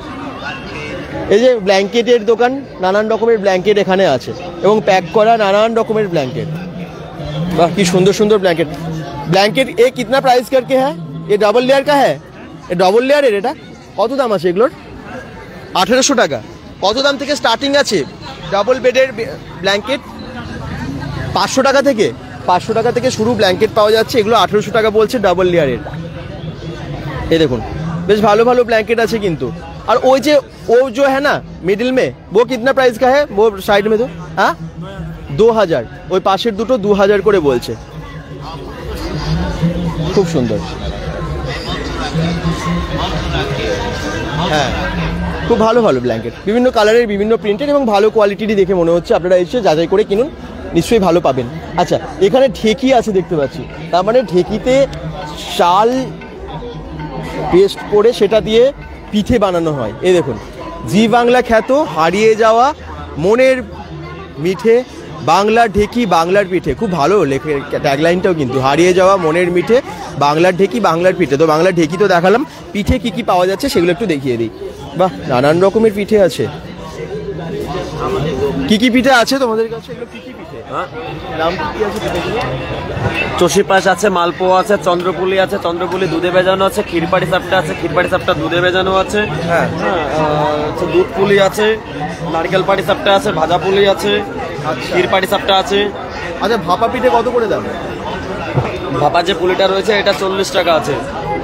এই যে ব্ল্যাঙ্কেটের দোকান, নানান রকমের ব্ল্যাঙ্কেট এখানে আছে এবং প্যাক করা নানান রকমের ব্ল্যাঙ্কেট। বাহ কি সুন্দর সুন্দর ব্ল্যাঙ্কেট। ব্ল্যাঙ্কেট এ কিতনা প্রাইস करके है? ये डबल लेयर का है? ये डबल लेयर এটা কত দাম আছে এগুলোর? 1800 টাকা। কত দাম থেকে স্টার্টিং আছে ডাবল বেডের ব্ল্যাঙ্কেট? 500 টাকা থেকে, 500 টাকা থেকে শুরু ব্ল্যাঙ্কেট পাওয়া যাচ্ছে। এগুলো 1800 টাকা বলছে ডাবল লেয়ারের। এই দেখুন বেশ ভালো ভালো ব্ল্যাঙ্কেট আছে কিন্তু। আর ওই যে ও जो है ना मिडिल में वो कितना प्राइस का है? वो साइड में तो हाँ 2000, ওই পাশের দুটো 2000 করে বলছে। খুব সুন্দর, হ্যাঁ খুব ভালো ভালো ব্ল্যাঙ্কেট, বিভিন্ন কালারের বিভিন্ন প্রিন্টের এবং ভালো কোয়ালিটিরই দেখে মনে হচ্ছে। আপনারা এসে যাচাই করে কিনুন, নিশ্চয়ই ভালো পাবেন। আচ্ছা এখানে ঢেকি আছে দেখতে পাচ্ছি, তার মানে ঢেকিতে চাল পেস্ট করে সেটা দিয়ে পিঠে বানানো হয়। এই দেখুন জি বাংলা খ্যাত হারিয়ে যাওয়া মনের মিঠে বাংলার ঢেকি বাংলার পিঠে। খুব ভালো লেখে ট্যাগলাইনটাও কিন্তু, হারিয়ে যাওয়া মনের মিঠে বাংলার ঢেকি বাংলার পিঠে। তো বাংলার ঢেকি তো দেখালাম, পিঠে কি কি পাওয়া যাচ্ছে সেগুলো একটু দেখিয়ে দিই। বাহ নানান রকমের পিঠে আছে। কি কি পিঠে আছে তোমাদের কাছে? এগুলো কি কি পিঠে? নাম কি আছে পিঠেগুলো? চষি পায়েস আছে, মালপোয়া আছে, চন্দ্রপুলি আছে, চন্দ্রপুলি দুধে ভেজানো আছে, ক্ষীরপাড়ি সাপটা আছে, ক্ষীরপাড়ি সাপটা দুধে ভেজানো আছে, হ্যাঁ দুধ পুলি আছে, নারকেল পাড়ি সাপটা আছে, ভাজা পুলি আছে, ক্ষীরপাড়ি সাপটা আছে। আচ্ছা ভাপা পিঠে কত করে দাম? ভাপা যে পুলিটা রয়েছে এটা 40 টাকা আছে,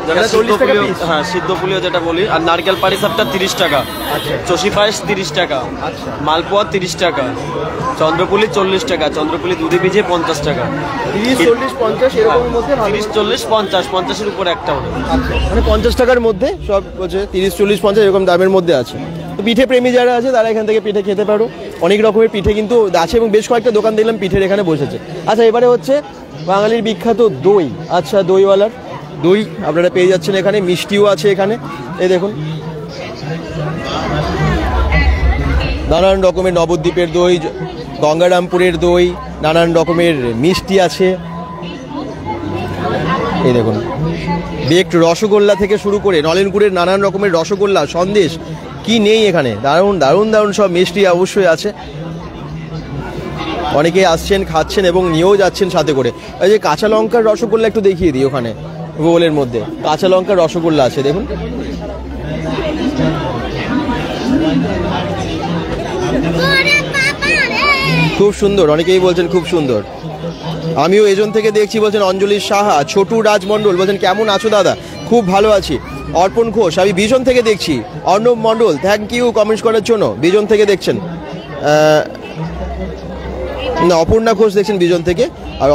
যেটা এটা 40 টাকা piece? হ্যাঁ সিদ্ধ পুলিও যেটা বলি। আর নারকেল পাড়ি সাপটা 30 টাকা, চষি পায়েস 30 টাকা, মালপোয়া 30 টাকা, চন্দ্রপুলি 40 টাকা, চন্দ্রপুলি দুধে ভিজিয়ে 50 টাকা। 30, 40, 50 এরকমের মধ্যে? 30, 40, 50, 50-এর উপরে একটা হবে। আচ্ছা মানে 50 টাকার মধ্যে সব হচ্ছে 30, 40, 50 এরকম দামের মধ্যে আছে। তো পিঠে প্রেমী যারা আছে তারা এখান থেকে পিঠে খেতে পারো। অনেক রকমের পিঠে কিন্তু আছে এবং বেশ কয়েকটা দোকান দেখলাম পিঠের এখানে বসেছে। আচ্ছা এবারে হচ্ছে বাঙালির বিখ্যাত দই। আচ্ছা দইওয়ালার দই আপনারা পেয়ে যাচ্ছেন এখানে, মিষ্টিও আছে এখানে। এই দেখুন নানান রকমের নবদ্বীপের দই, গঙ্গারামপুরের দই, নানান রকমের মিষ্টি আছে। এই দেখুন বেকড রসগোল্লা থেকে শুরু করে নলেনগুড়ের নানান রকমের রসগোল্লা, সন্দেশ, কি নেই এখানে। দারুণ দারুণ দারুণ সব মিষ্টি অবশ্যই আছে। অনেকে আসছেন, খাচ্ছেন এবং নিয়েও যাচ্ছেন সাথে করে। এই যে কাঁচা লঙ্কার রসগোল্লা একটু দেখিয়ে দিই, ওখানে গোলের মধ্যে কাঁচা লঙ্কার রসগোল্লা আছে দেখুন। খুব সুন্দর, অনেকেই বলছেন খুব সুন্দর। আমিও এজন থেকে দেখছি, বলছেন অঞ্জলি সাহা, ছোটু রাজমণ্ডল বলছেন কেমন আছো দাদা? খুব ভালো আছি। অর্পণ ঘোষ, আমি বিজন থেকে দেখছি। অর্ণব মণ্ডল, থ্যাংক ইউ কমেন্টস করার জন্য, বিজন থেকে দেখছেন। না অপর্ণা ঘোষ দেখছেন বিজন থেকে। আর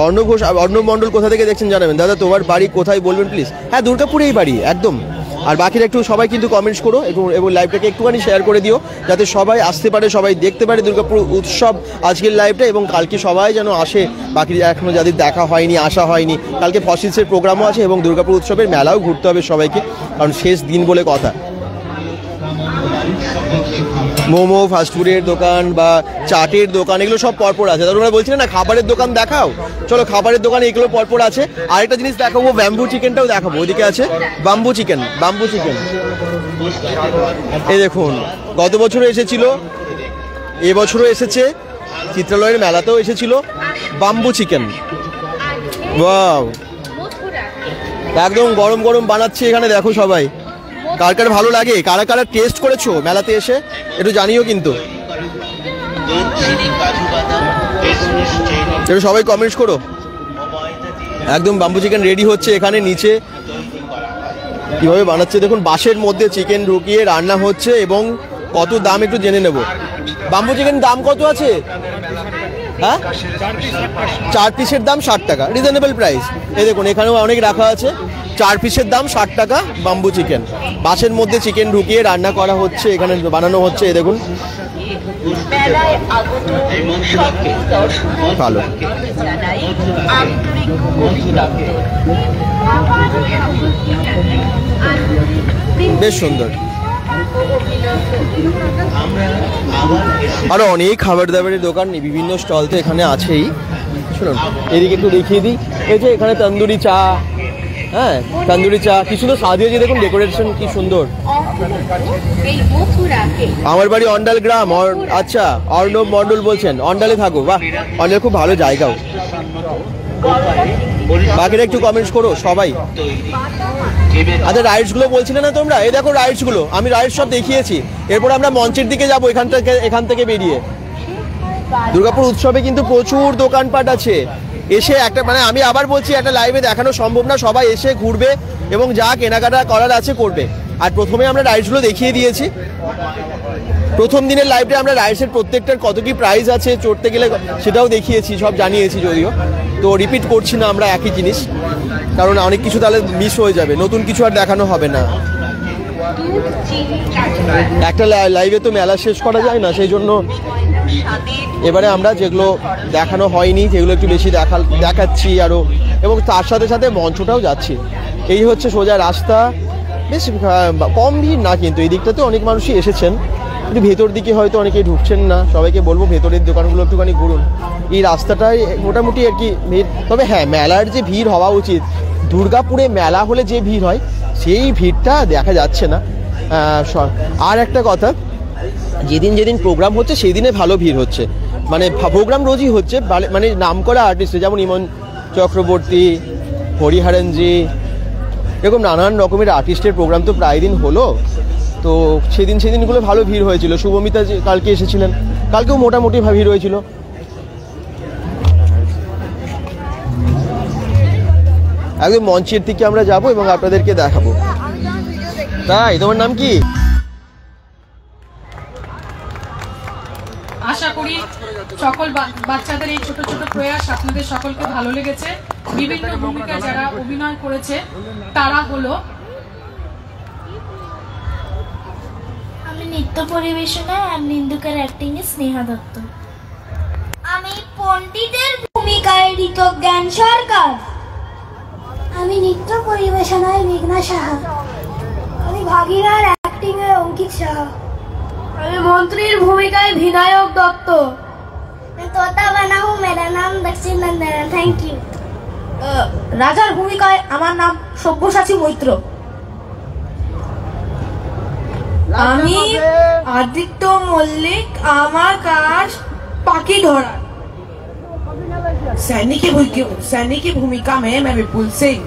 অর্ণব মণ্ডল কোথা থেকে দেখছেন জানাবেন। দাদা তোমার বাড়ি কোথায় বলবেন প্লিজ? হ্যাঁ দুর্গাপুরেই বাড়ি একদম। আর বাকিরা একটু সবাই কিন্তু কমেন্টস করো এবং লাইভটাকে একটুখানি শেয়ার করে দিও, যাতে সবাই আসতে পারে, সবাই দেখতে পারে দুর্গাপুর উৎসব আজকের লাইভটা। এবং কালকে সবাই যেন আসে, বাকি এখনও যাদের দেখা হয়নি, আসা হয়নি। কালকে ফসিলসের প্রোগ্রামও আছে এবং দুর্গাপুর উৎসবের মেলাও ঘুরতে হবে সবাইকে, কারণ শেষ দিন বলে কথা। মোমো, ফাস্টফুডের দোকান বা চাটের দোকান এগুলো সব পরপর আছে। তোমরা বলছিলে না খাবারের দোকান দেখাও, চলো খাবারের দোকান এগুলো পরপর আছে। আরেকটা জিনিস দেখাবো, ব্যাম্বু চিকেনটাও দেখাবো। ওইদিকে আছে বাম্বু চিকেন, বাম্বু চিকেন। এই দেখুন গত বছরও এসেছিল, এবছরও এসেছে, চিত্রালয়ের মেলাতেও এসেছিল বাম্বু চিকেন। ওয়াও, একদম গরম গরম বানাচ্ছে এখানে, দেখো সবাই। কার কার ভালো লাগে, কারা কারা টেস্ট করেছো মেলাতে এসে একটু জানিও কিন্তু, একটু সবাই কমেন্টস করো। একদম বাম্বু চিকেন রেডি হচ্ছে এখানে। নিচে কিভাবে বানাচ্ছে দেখুন, বাঁশের মধ্যে চিকেন ঢুকিয়ে রান্না হচ্ছে। এবং কত দাম একটু জেনে নেব। বাম্বু চিকেন দাম কত আছে? হ্যাঁ 4 পিসের দাম 60 টাকা, রিজনেবল প্রাইস। এই দেখুন এখানেও অনেক রাখা আছে। 4 পিসের দাম 60 টাকা বাম্বু চিকেন। বাঁশের মধ্যে চিকেন ঢুকিয়ে রান্না করা হচ্ছে, এখানে বানানো হচ্ছে। এই দেখুন ভালো, বেশ সুন্দর। আরো অনেক খাবার দাবারের দোকান, বিভিন্ন স্টল তো এখানে আছেই। শুনুন এদিকে একটু দেখিয়ে দিই। এই যে এখানে তন্দুরি চা, হ্যাঁ তন্দুরি চা কি সুন্দর সাজিয়েছে দেখুন, ডেকোরেশন কি সুন্দর। আমার বাড়ি অন্ডাল গ্রাম। আচ্ছা অর্ণব মণ্ডল বলছেন অন্ডালে থাকো, বাহ অন্ডাল খুব ভালো জায়গাও। বাকিরা একটু কমেন্টস করো সবাই। আচ্ছা রাইডস গুলো বলছিলে না তোমরা, এই দেখো রাইডস গুলো, আমি রাইডস সব দেখিয়েছি। এরপর আমরা মঞ্চের দিকে যাবো এখান থেকে বেরিয়ে। দুর্গাপুর উৎসবে কিন্তু প্রচুর দোকানপাট আছে। এসে একটা মানে আমি আবার বলছি, একটা লাইভে দেখানো সম্ভব না, সবাই এসে ঘুরবে এবং যা কেনাকাটা করার আছে করবে। আর প্রথমে আমরা রাইডসগুলো দেখিয়ে দিয়েছি। প্রথম দিনের লাইভে আমরা রাইডসের প্রত্যেকটার কত কি প্রাইস আছে, চড়তে গেলে সেটাও দেখিয়েছি, সব জানিয়েছি যদিও। তো রিপিট করছি না আমরা একই জিনিস, কারণ অনেক কিছু তাহলে মিস হয়ে যাবে, নতুন কিছু আর দেখানো হবে না। একটা লাইভে তো মেলা শেষ করা যায় না, সেই জন্য এবারে আমরা যেগুলো দেখানো হয়নি যেগুলো একটু বেশি দেখাচ্ছি আরও, এবং তার সাথে সাথে মঞ্চটাও যাচ্ছি। এই হচ্ছে সোজা রাস্তা, বেশ কম ভিড় না, কিন্তু এই দিকটাতে অনেক মানুষই এসেছেন। একটু ভেতর দিকে হয়তো অনেকেই ঢুকছেন না, সবাইকে বলবো ভেতরের দোকানগুলো একটুখানি ঘুরুন। এই রাস্তাটায় মোটামুটি আর কি ভিড়। তবে হ্যাঁ মেলার যে ভিড় হওয়া উচিত, দুর্গাপুরে মেলা হলে যে ভিড় হয় সেই ভিড়টা দেখা যাচ্ছে না। আর একটা কথা, যেদিন যেদিন প্রোগ্রাম হচ্ছে সেই দিনে ভালো ভিড় হচ্ছে। মানে প্রোগ্রাম রোজই হচ্ছে, মানে নাম করা আর্টিস্ট যেমন ইমন চক্রবর্তী, হরিহরনজি, এরকম নানান রকমের আর্টিস্টের প্রোগ্রাম তো প্রায় দিন হলো। তো সেদিনগুলো ভালো ভিড় হয়েছিল। শুভমিতা কালকে এসেছিলেন, কালকেও মোটামুটি ভিড় হয়েছিল। একদম মঞ্চের দিকে আমরা যাব এবং আপনাদেরকে দেখাবো। তাই তোমার নাম কি? আশা করি সকল বাচ্চাদের এই ছোট ছোট প্রয়াস আপনাদের সকলকে ভালো লেগেছে। বিভিন্ন ভূমিকা যারা অভিনয় করেছে তারা হলো, আমি নৃত্য পরিবেশনায় আর নিন্দুকের অ্যাক্টিং এ স্নেহা দত্ত। আমি পণ্ডিতের ভূমিকায় ঋতক জ্ঞান সরকার। আমি নৃত্য পরিবেশনায় মেঘনা সাহা। আমি ভাগিনার অ্যাক্টিং এ অঙ্কিত সাহা। আমি মন্ত্রীর ভূমিকায় বিনায়ক দত্ত। তোতা বানা হুঁ, মেরা নাম দক্ষিণ নন্দন। Thank you. রাজার ভূমিকায় আমার নাম সব্যসাচী মৈত্র। আমি আদিত্য মল্লিক, আমার কাজ পাখি ধরা। সৈনিক ভূমিকা মে বিপুল সিং।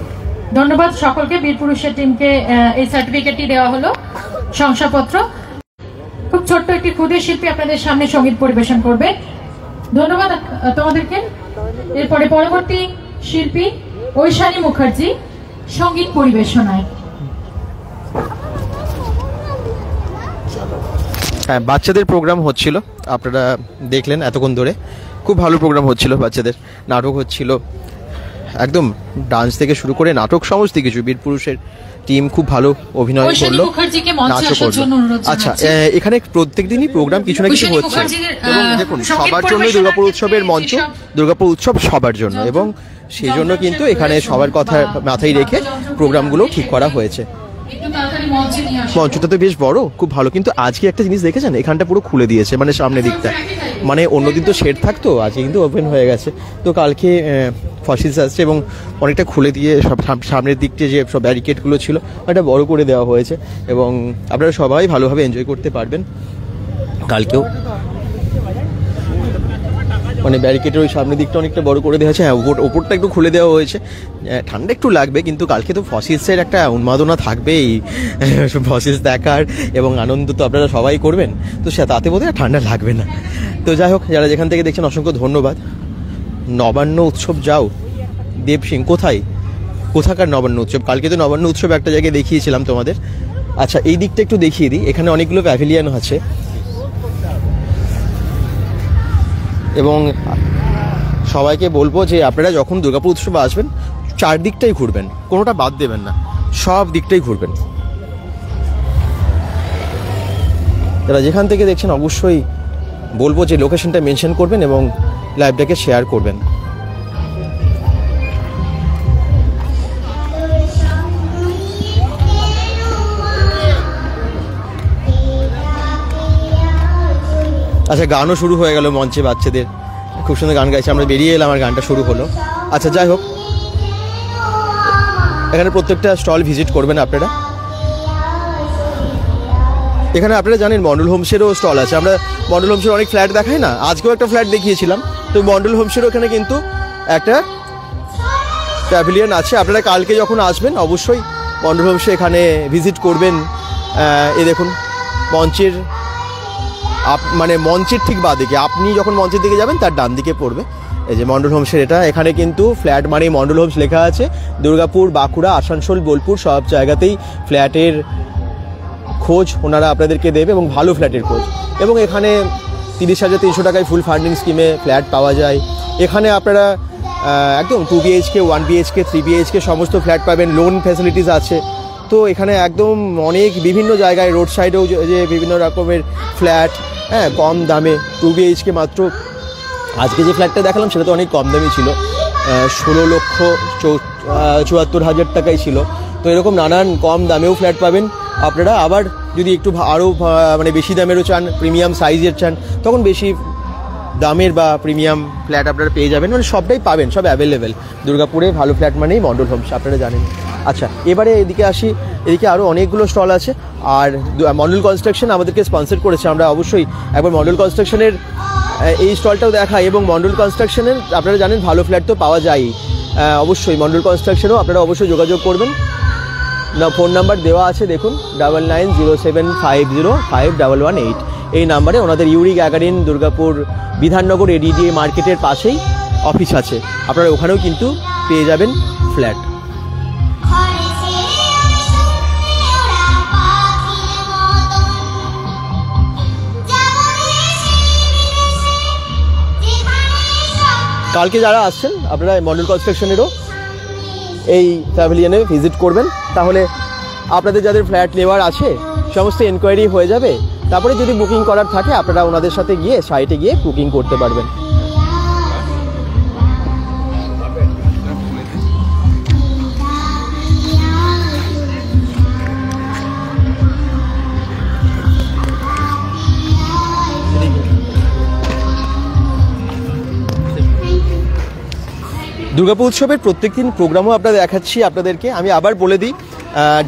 ধন্যবাদ সকলকে। বীর পুরুষের টিমকে এই সার্টিফিকেটটি দেওয়া হলো, শংসাপত্র। খুব ছোট্ট একটি ক্ষুদে শিল্পী আপনাদের সামনে সঙ্গীত পরিবেশন করবে। ধন্যবাদ তোমাদেরকে। এরপরে পরবর্তী শিল্পী ঐশানী মুখার্জি সঙ্গীত পরিবেশনায়। হ্যাঁ, বাচ্চাদের প্রোগ্রাম হচ্ছিল, আপনারা দেখলেন এতক্ষণ ধরে। খুব ভালো প্রোগ্রাম হচ্ছিল, বাচ্চাদের নাটক হচ্ছিল, একদম ডান্স থেকে শুরু করে নাটক সমস্ত কিছু। বীর পুরুষের টিম খুব ভালো অভিনয় করলো, নাচও করলো। আচ্ছা, এখানে প্রত্যেক দিনই প্রোগ্রাম কিছু না কিছু হচ্ছে এবং দেখুন সবার জন্য দুর্গাপুর উৎসবের মঞ্চ, দুর্গাপুর উৎসব সবার জন্য, এবং সেই জন্য কিন্তু এখানে সবার কথা মাথায় রেখে প্রোগ্রামগুলো ঠিক করা হয়েছে। মঞ্চটা তো বেশ বড়, খুব ভালো। কিন্তু আজকে একটা জিনিস দেখেছেন, এখানটা পুরো খুলে দিয়েছে, মানে সামনের দিকটা। মানে অন্যদিন তো শেড থাকতো, আজকে কিন্তু ওপেন হয়ে গেছে। তো কালকে ফসিলস আসছে এবং অনেকটা খুলে দিয়ে সব সামনের দিকটা যে সব ব্যারিকেডগুলো ছিল ওটা বড় করে দেওয়া হয়েছে এবং আপনারা সবাই ভালোভাবে এনজয় করতে পারবেন কালকেও। মানে ব্যারিকেডের ওই সামনের দিকটা অনেকটা বড় করে দেওয়া হয়েছে। হ্যাঁ, ওপরটা একটু খুলে দেওয়া হয়েছে। ঠান্ডা একটু লাগবে, কিন্তু কালকে তো ফসিলসের একটা উন্মাদনা থাকবেই, ফসিলস দেখার এবং আনন্দ তো আপনারা সবাই করবেন। তো তাতে বোধহয় ঠান্ডা লাগবে না। তো যাই হোক, যারা যেখান থেকে দেখছেন অসংখ্য ধন্যবাদ। নবান্ন উৎসব যাও, দেব সিং কোথাকার নবান্ন উৎসব? কালকে তো নবান্ন উৎসব একটা জায়গায় দেখিয়েছিলাম তোমাদের। আচ্ছা, এই দিকটা একটু দেখিয়ে দিই। এখানে অনেকগুলো প্যাভিলিয়ন আছে এবং সবাইকে বলবো যে আপনারা যখন দুর্গাপুর উৎসবে আসবেন চারদিকটাই ঘুরবেন, কোনোটা বাদ দেবেন না, সব দিকটাই ঘুরবেন। যারা যেখান থেকে দেখছেন অবশ্যই বলবো যে লোকেশনটা মেনশন করবেন এবং লাইভটাকে শেয়ার করবেন। আচ্ছা, গানও শুরু হয়ে গেল মঞ্চে, বাচ্চাদের খুব সুন্দর গান গাইছে। আমরা বেরিয়ে এলাম আর গানটা শুরু হলো। আচ্ছা, যাই হোক, এখানে প্রত্যেকটা স্টল ভিজিট করবেন আপনারা। এখানে আপনারা জানেন মন্ডল হোমসেরও স্টল আছে। আমরা মন্ডল হোমসের অনেক ফ্ল্যাট দেখাই না, আজকেও একটা ফ্ল্যাট দেখিয়েছিলাম। তো মন্ডল হোমসেরও এখানে কিন্তু একটা প্যাভিলিয়ন আছে। আপনারা কালকে যখন আসবেন অবশ্যই মন্ডল হোমসে এখানে ভিজিট করবেন। এ দেখুন মঞ্চের মানে মঞ্চের ঠিক বাঁদিকে, আপনি যখন মঞ্চের দিকে যাবেন তার ডান দিকে পড়বে এই যে মন্ডল হোমসের এটা। এখানে কিন্তু ফ্ল্যাট মানে মন্ডল হোমস লেখা আছে। দুর্গাপুর, বাঁকুড়া, আসানসোল, বোলপুর সব জায়গাতেই ফ্ল্যাটের খোঁজ ওনারা আপনাদেরকে দেবে এবং ভালো ফ্ল্যাটের খোঁজ। এবং এখানে 30,300 টাকায় ফুল ফান্ডিং স্কিমে ফ্ল্যাট পাওয়া যায়। এখানে আপনারা একদম 2 BHK, 1 BHK, 3 BHK সমস্ত ফ্ল্যাট পাবেন। লোন ফ্যাসিলিটিস আছে। তো এখানে একদম অনেক বিভিন্ন জায়গায় রোড সাইডেও যে বিভিন্ন রকমের ফ্ল্যাট, হ্যাঁ, কম দামে 2 BHK মাত্র। আজকে যে ফ্ল্যাটটা দেখালাম সেটা তো অনেক কম দামই ছিল, 16,74,000 টাকাই ছিল। তো এরকম নানান কম দামেও ফ্ল্যাট পাবেন আপনারা। আবার যদি একটু আরও মানে বেশি দামেরও চান, প্রিমিয়াম সাইজের চান, তখন বেশি দামের বা প্রিমিয়াম ফ্ল্যাট আপনারা পেয়ে যাবেন। মানে সবটাই পাবেন, সব অ্যাভেলেবেল। দুর্গাপুরে ভালো ফ্ল্যাট মানেই মন্ডল হোমস, আপনারা জানেন। আচ্ছা, এবারে এদিকে আসি। এদিকে আরও অনেকগুলো স্টল আছে। আর মন্ডল কনস্ট্রাকশন আমাদেরকে স্পন্সর করেছে। আমরা অবশ্যই একবার মন্ডল কনস্ট্রাকশনের এই স্টলটাও দেখাই এবং মন্ডল কনস্ট্রাকশনের আপনারা জানেন ভালো ফ্ল্যাট তো পাওয়া যায়, অবশ্যই মন্ডল কনস্ট্রাকশনেও আপনারা অবশ্যই যোগাযোগ করবেন। না, ফোন নাম্বার দেওয়া আছে দেখুন 9907505118, এই নাম্বারে ওনাদের Yuri Gagarin Durgapur Bidhannagar ADD মার্কেটের পাশেই অফিস আছে, আপনারা ওখানেও কিন্তু পেয়ে যাবেন ফ্ল্যাট। কালকে যারা আসছেন আপনারা মন্ডল কনস্ট্রাকশনেরও এই প্যাভিলিয়নে ভিজিট করবেন, তাহলে আপনাদের যাদের ফ্ল্যাট নেওয়ার আছে সমস্ত এনকোয়ারি হয়ে যাবে। তারপরে যদি বুকিং করার থাকে আপনারা ওনাদের সাথে গিয়ে সাইটে গিয়ে বুকিং করতে পারবেন। দুর্গাপুর উৎসবের প্রত্যেকদিন প্রোগ্রামও আপনারা দেখাচ্ছি আপনাদেরকে। আমি আবার বলে দিই,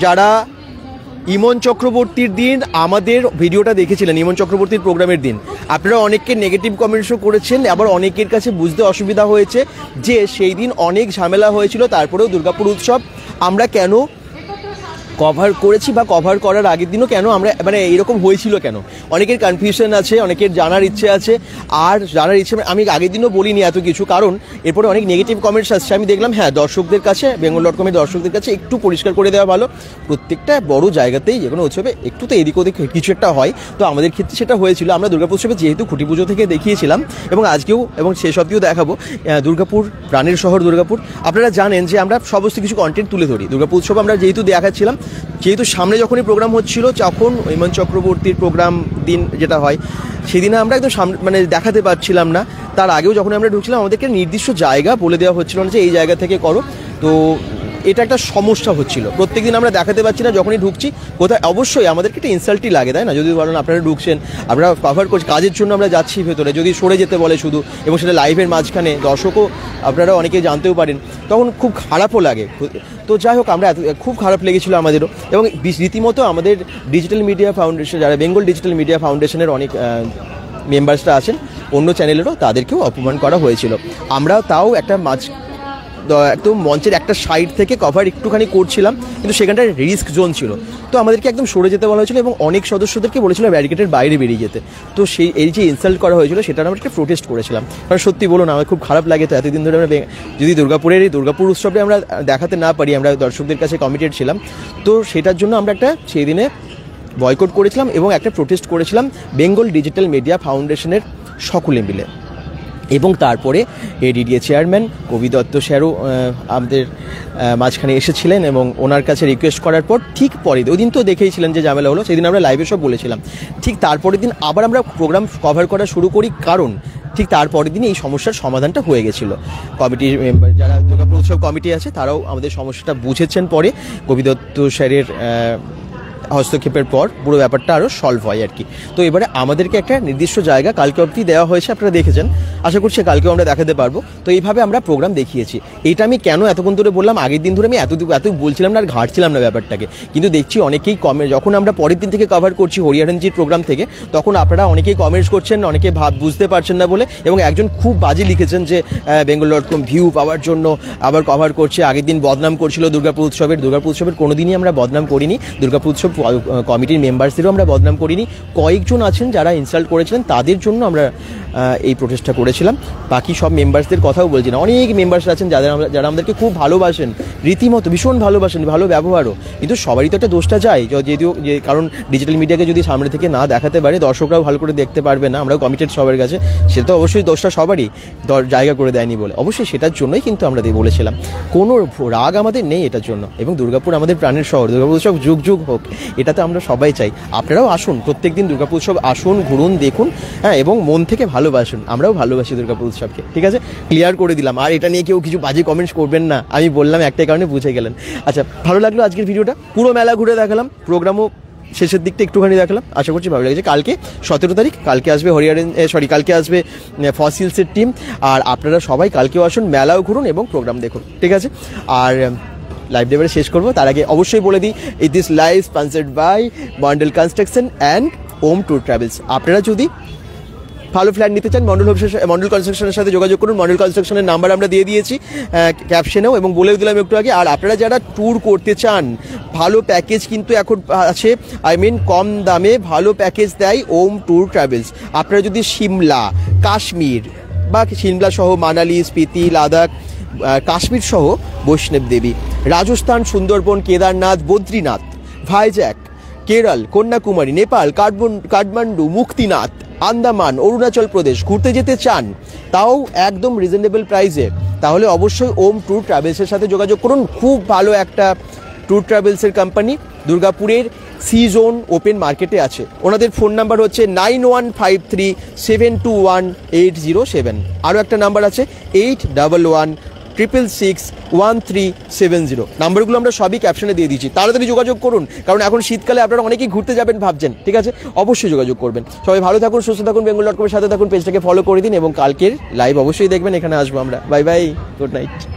যারা ইমন চক্রবর্তীর দিন আমাদের ভিডিওটা দেখেছিলেন, ইমন চক্রবর্তীর প্রোগ্রামের দিন, আপনারা অনেককে নেগেটিভ কমেন্টসও করেছেন, আবার অনেকের কাছে বুঝতে অসুবিধা হয়েছে যে সেই দিন অনেক ঝামেলা হয়েছিল, তারপরেও দুর্গাপুর উৎসব আমরা কেন কভার করেছি বা কভার করার আগের দিনও কেন আমরা মানে এইরকম হয়েছিল কেন, অনেকের কনফিউশন আছে, অনেকের জানার ইচ্ছে আছে। আর জানার ইচ্ছে আমি আগের দিনও বলিনি এত কিছু, কারণ এরপরে অনেক নেগেটিভ কমেন্টস আসছে। আমি দেখলাম হ্যাঁ দর্শকদের কাছে, bengal.com-এর দর্শকদের কাছে একটু পরিষ্কার করে দেওয়া ভালো। প্রত্যেকটা বড় জায়গাতেই যে কোনো উৎসবে একটু তো এদিক ওদিক কিছু একটা হয়, তো আমাদের ক্ষেত্রে সেটা হয়েছিল। আমরা দুর্গাপুর উৎসবে যেহেতু খুঁটি পুজো থেকে দেখিয়েছিলাম এবং আজকেও এবং শেষ অবধিও দেখাবো, দুর্গাপুর প্রাণের শহর দুর্গাপুর। আপনারা জানেন যে আমরা সমস্ত কিছু কন্টেন্ট তুলে ধরি। দুর্গাপুর উৎসব আমরা যেহেতু দেখাচ্ছিলাম, যেহেতু সামনে যখনই প্রোগ্রাম হচ্ছিল, তখন ইমন চক্রবর্তীর প্রোগ্রাম দিন যেটা হয় সেদিনে আমরা একদম সামনে মানে দেখাতে পারছিলাম না। তার আগেও যখন আমরা ঢুকছিলাম আমাদেরকে নির্দিষ্ট জায়গা বলে দেওয়া হচ্ছিল না যে এই জায়গা থেকে করো, তো এটা একটা সমস্যা হচ্ছিল। প্রত্যেকদিন আমরা দেখাতে পারছি না, যখনই ঢুকছি কোথায় অবশ্যই আমাদেরকে একটা ইনসাল্টই লাগে, তাই না? যদি বলেন আপনারা ঢুকছেন, আমরা কভার করছি, কাজের জন্য আমরা যাচ্ছি ভেতরে, যদি সরে যেতে বলে শুধু, এবং সেটা লাইভের মাঝখানে, দর্শকও আপনারা অনেকে জানতেও পারেন, তখন খুব খারাপও লাগে। তো যাই হোক, আমরা খুব খারাপ লেগেছিলো আমাদেরও। এবং রীতিমতো আমাদের ডিজিটাল মিডিয়া ফাউন্ডেশন, যারা বেঙ্গল ডিজিটাল মিডিয়া ফাউন্ডেশনের অনেক মেম্বার্সরা আছেন অন্য চ্যানেলেরও, তাদেরকেও অপমান করা হয়েছিল। আমরা তাও একটা একদম মঞ্চের একটা সাইড থেকে কভার একটুখানি করছিলাম, কিন্তু সেখানটায় রিস্ক জোন ছিল, তো আমাদেরকে একদম সরে যেতে বলা হয়েছিল এবং অনেক সদস্যদেরকে বলেছিল ব্যারিকেডের বাইরে বেরিয়ে যেতে। তো এই যে ইনসাল্ট করা হয়েছিল সেটার আমরা একটা প্রোটেস্ট করেছিলাম। কারণ সত্যি বলুন, আমার খুব খারাপ লাগে। তো এতদিন ধরে আমরা যদি দুর্গাপুর উৎসবে আমরা দেখাতে না পারি, আমরা দর্শকদের কাছে কমিটেড ছিলাম, তো সেটার জন্য আমরা একটা সেই দিনে বয়কট করেছিলাম এবং একটা প্রোটেস্ট করেছিলাম বেঙ্গল ডিজিটাল মিডিয়া ফাউন্ডেশনের সকলে মিলে। এবং তারপরে এডিডিএ চেয়ারম্যান কবি দত্ত স্যারও আমাদের মাঝখানে এসেছিলেন এবং ওনার কাছে রিকোয়েস্ট করার পর ঠিক পরের ওই দিন তো দেখেইছিলেন যে ঝামেলা হলো, সেদিন আমরা লাইভে সব বলেছিলাম। ঠিক তারপরের দিন আবার আমরা প্রোগ্রাম কভার করা শুরু করি, কারণ ঠিক তারপরের দিন এই সমস্যার সমাধানটা হয়ে গেছিলো। কমিটির মেম্বার যারা দুর্গাপুর উৎসব কমিটি আছে তারাও আমাদের সমস্যাটা বুঝেছেন, পরে কবি দত্ত স্যারের হস্তক্ষেপের পর পুরো ব্যাপারটা আরও সলভ হয় আর কি। তো এবারে আমাদেরকে একটা নির্দিষ্ট জায়গা কালকে অবধি দেওয়া হয়েছে, আপনারা দেখেছেন, আশা করছি কালকেও আমরা দেখাতে পারবো। তো এইভাবে আমরা প্রোগ্রাম দেখিয়েছি। এইটা আমি কেন এতক্ষণ ধরে বললাম, আগের দিন ধরে আমি এত বলছিলাম না আর ঘাটছিলাম না ব্যাপারটাকে, কিন্তু দেখছি অনেকেই যখন আমরা পরের দিন থেকে কভার করছি হরিহরনজির প্রোগ্রাম থেকে, তখন আপনারা অনেকেই কমেন্টস করছেন, অনেকে বুঝতে পারছেন না বলে, এবং একজন খুব বাজে লিখেছেন যে bengal.com ভিউ পাওয়ার জন্য আবার কভার করছে, আগের দিন বদনাম করছিল দুর্গাপুর উৎসবের কোনোদিনই আমরা বদনাম করিনি, দুর্গাপুর উৎসব কমিটির মেম্বারসদেরও আমরা বদনাম করিনি। কয়েকজন আছেন যারা ইনসাল্ট করেছিলেন, তাদের জন্য আমরা এই প্রচেষ্টা করেছিলাম। বাকি সব মেম্বার্সদের কথাও বলছি না, অনেক মেম্বার্স আছেন যারা আমাদেরকে খুব ভালোবাসেন, রীতিমতো ভীষণ ভালোবাসেন, ভালো ব্যবহারও, কিন্তু সবারই তো একটা দোষটা যায়, যেহেতু কারণ ডিজিটাল মিডিয়াকে যদি সামনে থেকে না দেখাতে পারে দর্শকরাও ভালো করে দেখতে পারবে না, আমরাও কমিটেড সবার কাছে, সেটা তো অবশ্যই দোষটা সবারই জায়গা করে দেয়নি বলে, অবশ্যই সেটার জন্যই কিন্তু আমরা বলেছিলাম। কোনো রাগ আমাদের নেই এটার জন্য। এবং দুর্গাপুর আমাদের প্রাণের শহর, দুর্গাপুর উৎসব যুগ যুগ হোক, এটা তো আমরা সবাই চাই। আপনারাও আসুন, প্রত্যেকদিন দুর্গাপুর উৎসব আসুন, ঘুরুন, দেখুন, হ্যাঁ, এবং মন থেকে ভালোবাসুন। আমরাও ভালোবাসি দুর্গাপুর উৎসবকে, ঠিক আছে? ক্লিয়ার করে দিলাম। আর এটা নিয়ে কেউ কিছু বাজে কমেন্টস করবেন না, আমি বললাম একটাই কারণে বুঝে গেলেন। আচ্ছা, ভালো লাগলো আজকের ভিডিওটা, পুরো মেলা ঘুরে দেখালাম, প্রোগ্রামও শেষের দিকটা একটুখানি দেখালাম, আশা করছি ভালো লেগেছে। কালকে 17 তারিখ, কালকে আসবে কালকে আসবে ফসিলসের টিম, আর আপনারা সবাই কালকেও আসুন, মেলাও ঘুরুন এবং প্রোগ্রাম দেখুন, ঠিক আছে? আর লাইভ ডেবারে শেষ করবো, তার আগে অবশ্যই বলে দিই, this live sponsored by Mondal construction and Om tour travels. আপনারা যদি ভালো ফ্ল্যাট নিতে চান মন্ডল কনস্ট্রাকশনের সাথে যোগাযোগ করুন। মন্ডল কনস্ট্রাকশনের নাম্বার আমরা দিয়ে দিয়েছি ক্যাপশনেও, এবং বলেও দিলাম একটু আগে। আর আপনারা যারা ট্যুর করতে চান, ভালো প্যাকেজ কিন্তু এখন আছে, কম দামে ভালো প্যাকেজ দেয় ওম ট্যুর ট্রাভেলস। আপনারা যদি সিমলা, কাশ্মীর বা সিমলা সহ মানালি, স্পিতি, লাদাখ, কাশ্মীর সহ বৈষ্ণব দেবী, রাজস্থান, সুন্দরবন, কেদারনাথ, বদ্রীনাথ, ভাইজ্যাক, কেরল, কন্যাকুমারী, নেপাল, কাঠমান্ডু, মুক্তিনাথ, আন্দামান, অরুণাচল প্রদেশ ঘুরতে যেতে চান, তাও একদম রিজনেবল প্রাইসে, তাহলে অবশ্যই ওম ট্যুর ট্রাভেলসের সাথে যোগাযোগ করুন। খুব ভালো একটা ট্যুর ট্রাভেলসের কোম্পানি, দুর্গাপুরের সি জোন ওপেন মার্কেটে আছে। ওনাদের ফোন নাম্বার হচ্ছে 9153721807। আরও একটা নাম্বার আছে 8116661370। নাম্বারগুলো আমরা সবই ক্যাপশনে দিয়ে দিচ্ছি, তাড়াতাড়ি যোগাযোগ করুন, কারণ এখন শীতকালে আপনারা অনেকেই ঘুরতে যাবেন ভাবছেন, ঠিক আছে? অবশ্যই যোগাযোগ করবেন। সবাই ভালো থাকুন, সুস্থ থাকুন, bengal.com-এর সাথে থাকুন, পেজটাকে ফলো করে দিন এবং কালকের লাইভ অবশ্যই দেখবেন, এখানে আসবো আমরা। Bye bye, good night.